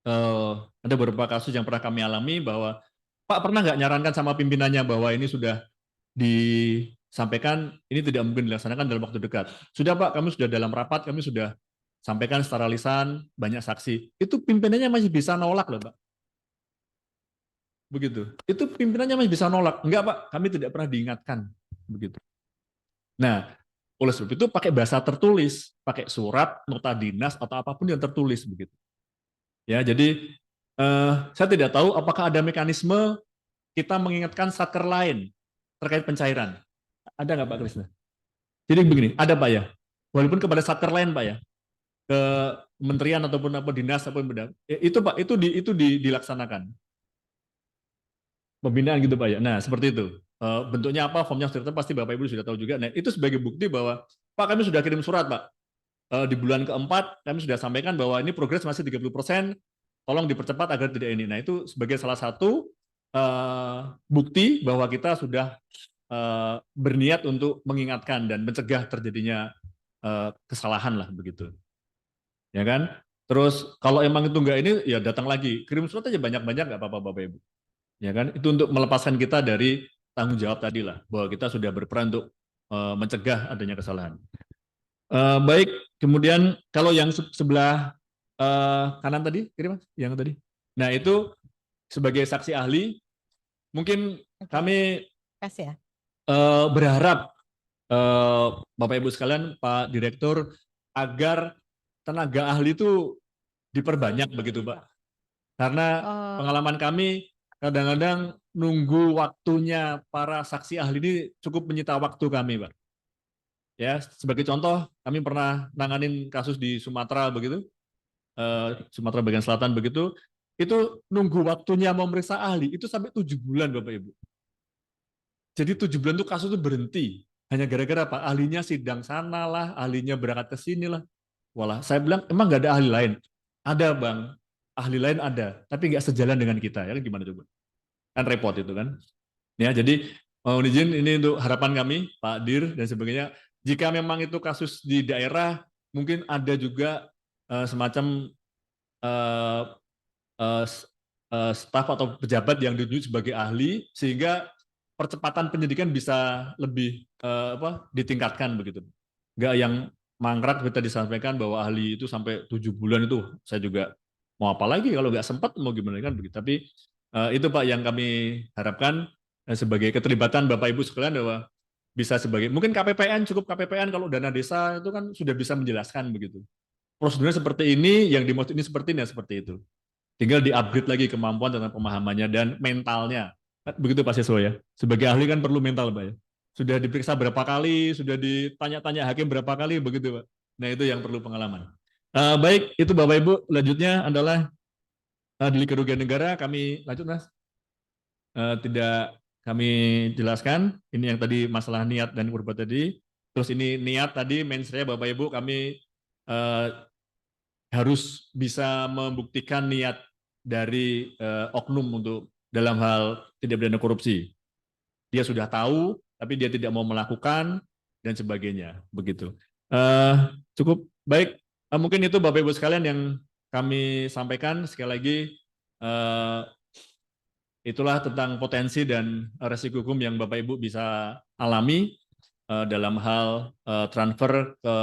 ada beberapa kasus yang pernah kami alami bahwa Pak pernah nggak nyarankan sama pimpinannya bahwa ini sudah disampaikan, ini tidak mungkin dilaksanakan dalam waktu dekat. Sudah Pak, kami sudah dalam rapat, kami sudah sampaikan secara lisan, banyak saksi. Itu pimpinannya masih bisa nolak loh Pak. Begitu. Itu pimpinannya masih bisa nolak. Enggak Pak, kami tidak pernah diingatkan. Begitu. Nah, oleh sebab itu pakai bahasa tertulis, pakai surat, nota dinas, atau apapun yang tertulis. Begitu. Ya, jadi saya tidak tahu apakah ada mekanisme kita mengingatkan satker lain terkait pencairan. Ada nggak Pak Krisna? Jadi begini, ada Pak ya. Walaupun kepada satker lain Pak ya, ke kementerian ataupun apa dinas ataupun benda, itu Pak, dilaksanakan pembinaan gitu Pak ya. Nah seperti itu. Bentuknya apa, formnya sudah pasti Bapak Ibu sudah tahu juga. Nah itu sebagai bukti bahwa Pak kami sudah kirim surat Pak. Di bulan keempat kami sudah sampaikan bahwa ini progres masih 30%, tolong dipercepat agar tidak ini. Nah itu sebagai salah satu bukti bahwa kita sudah berniat untuk mengingatkan dan mencegah terjadinya kesalahan lah begitu, ya kan? Terus kalau emang itu enggak ini, ya datang lagi, kirim surat aja banyak-banyak nggak apa-apa Bapak Ibu, ya kan? Itu untuk melepaskan kita dari tanggung jawab tadi lah, bahwa kita sudah berperan untuk mencegah adanya kesalahan. Baik, kemudian kalau yang sebelah kanan tadi, kirim Mas, yang tadi. Nah itu sebagai saksi ahli, mungkin kami Kasih ya. berharap Bapak Ibu sekalian, Pak Direktur, agar tenaga ahli itu diperbanyak begitu Pak. Karena pengalaman kami kadang-kadang nunggu waktunya para saksi ahli ini cukup menyita waktu kami Pak. Ya, sebagai contoh, kami pernah nanganin kasus di Sumatera begitu, Sumatera bagian selatan begitu, itu nunggu waktunya mau meriksa ahli itu sampai 7 bulan Bapak Ibu. Jadi 7 bulan itu kasus itu berhenti. Hanya gara-gara apa? Ahlinya sidang sana lah, ahlinya berangkat ke sini lah. Walah, saya bilang emang nggak ada ahli lain. Ada bang, ahli lain ada, tapi nggak sejalan dengan kita. Ya kan gimana coba? Kan repot itu kan. Ya, jadi mohon izin ini untuk harapan kami, Pak Dir dan sebagainya. Jika memang itu kasus di daerah, mungkin ada juga semacam eh, eh, staf atau pejabat yang ditunjuk sebagai ahli, sehingga percepatan penyidikan bisa lebih ditingkatkan begitu. Enggak yang mangkrak kita disampaikan bahwa ahli itu sampai 7 bulan itu, saya juga mau apa lagi kalau nggak sempat mau gimana kan begitu. Tapi itu Pak yang kami harapkan sebagai keterlibatan Bapak Ibu sekalian bahwa bisa sebagai mungkin KPPN cukup KPPN kalau dana desa itu kan sudah bisa menjelaskan begitu. Prosedurnya seperti ini, yang dimaksud ini seperti ini, seperti itu. Tinggal di-upgrade lagi kemampuan tentang pemahamannya dan mentalnya. Begitu Pak Siswo ya. Sebagai ahli kan perlu mental Pak ya. Sudah diperiksa berapa kali, sudah ditanya-tanya hakim berapa kali, begitu Pak. Nah itu yang perlu pengalaman. Baik, itu Bapak Ibu. Lanjutnya adalah delik kerugian negara. Kami lanjut Mas. Tidak kami jelaskan. Ini yang tadi masalah niat dan kurban tadi. Terus ini niat tadi, mensreanya Bapak Ibu, kami harus bisa membuktikan niat dari oknum untuk dalam hal tidak pidana korupsi. Dia sudah tahu, tapi dia tidak mau melakukan dan sebagainya. Begitu. Cukup baik. Mungkin itu Bapak Ibu sekalian yang kami sampaikan. Sekali lagi, itulah tentang potensi dan resiko hukum yang Bapak Ibu bisa alami dalam hal transfer ke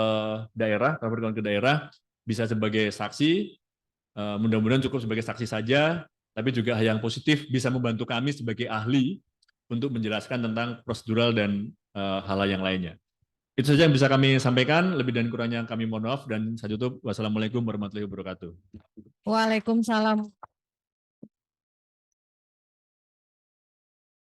daerah, transfer ke daerah, bisa sebagai saksi, mudah-mudahan cukup sebagai saksi saja, tapi juga hal yang positif bisa membantu kami sebagai ahli untuk menjelaskan tentang prosedural dan hal-hal yang lainnya. Itu saja yang bisa kami sampaikan, lebih dan kurangnya kami mohon maaf, dan saya tutup. Wassalamualaikum warahmatullahi wabarakatuh. Waalaikumsalam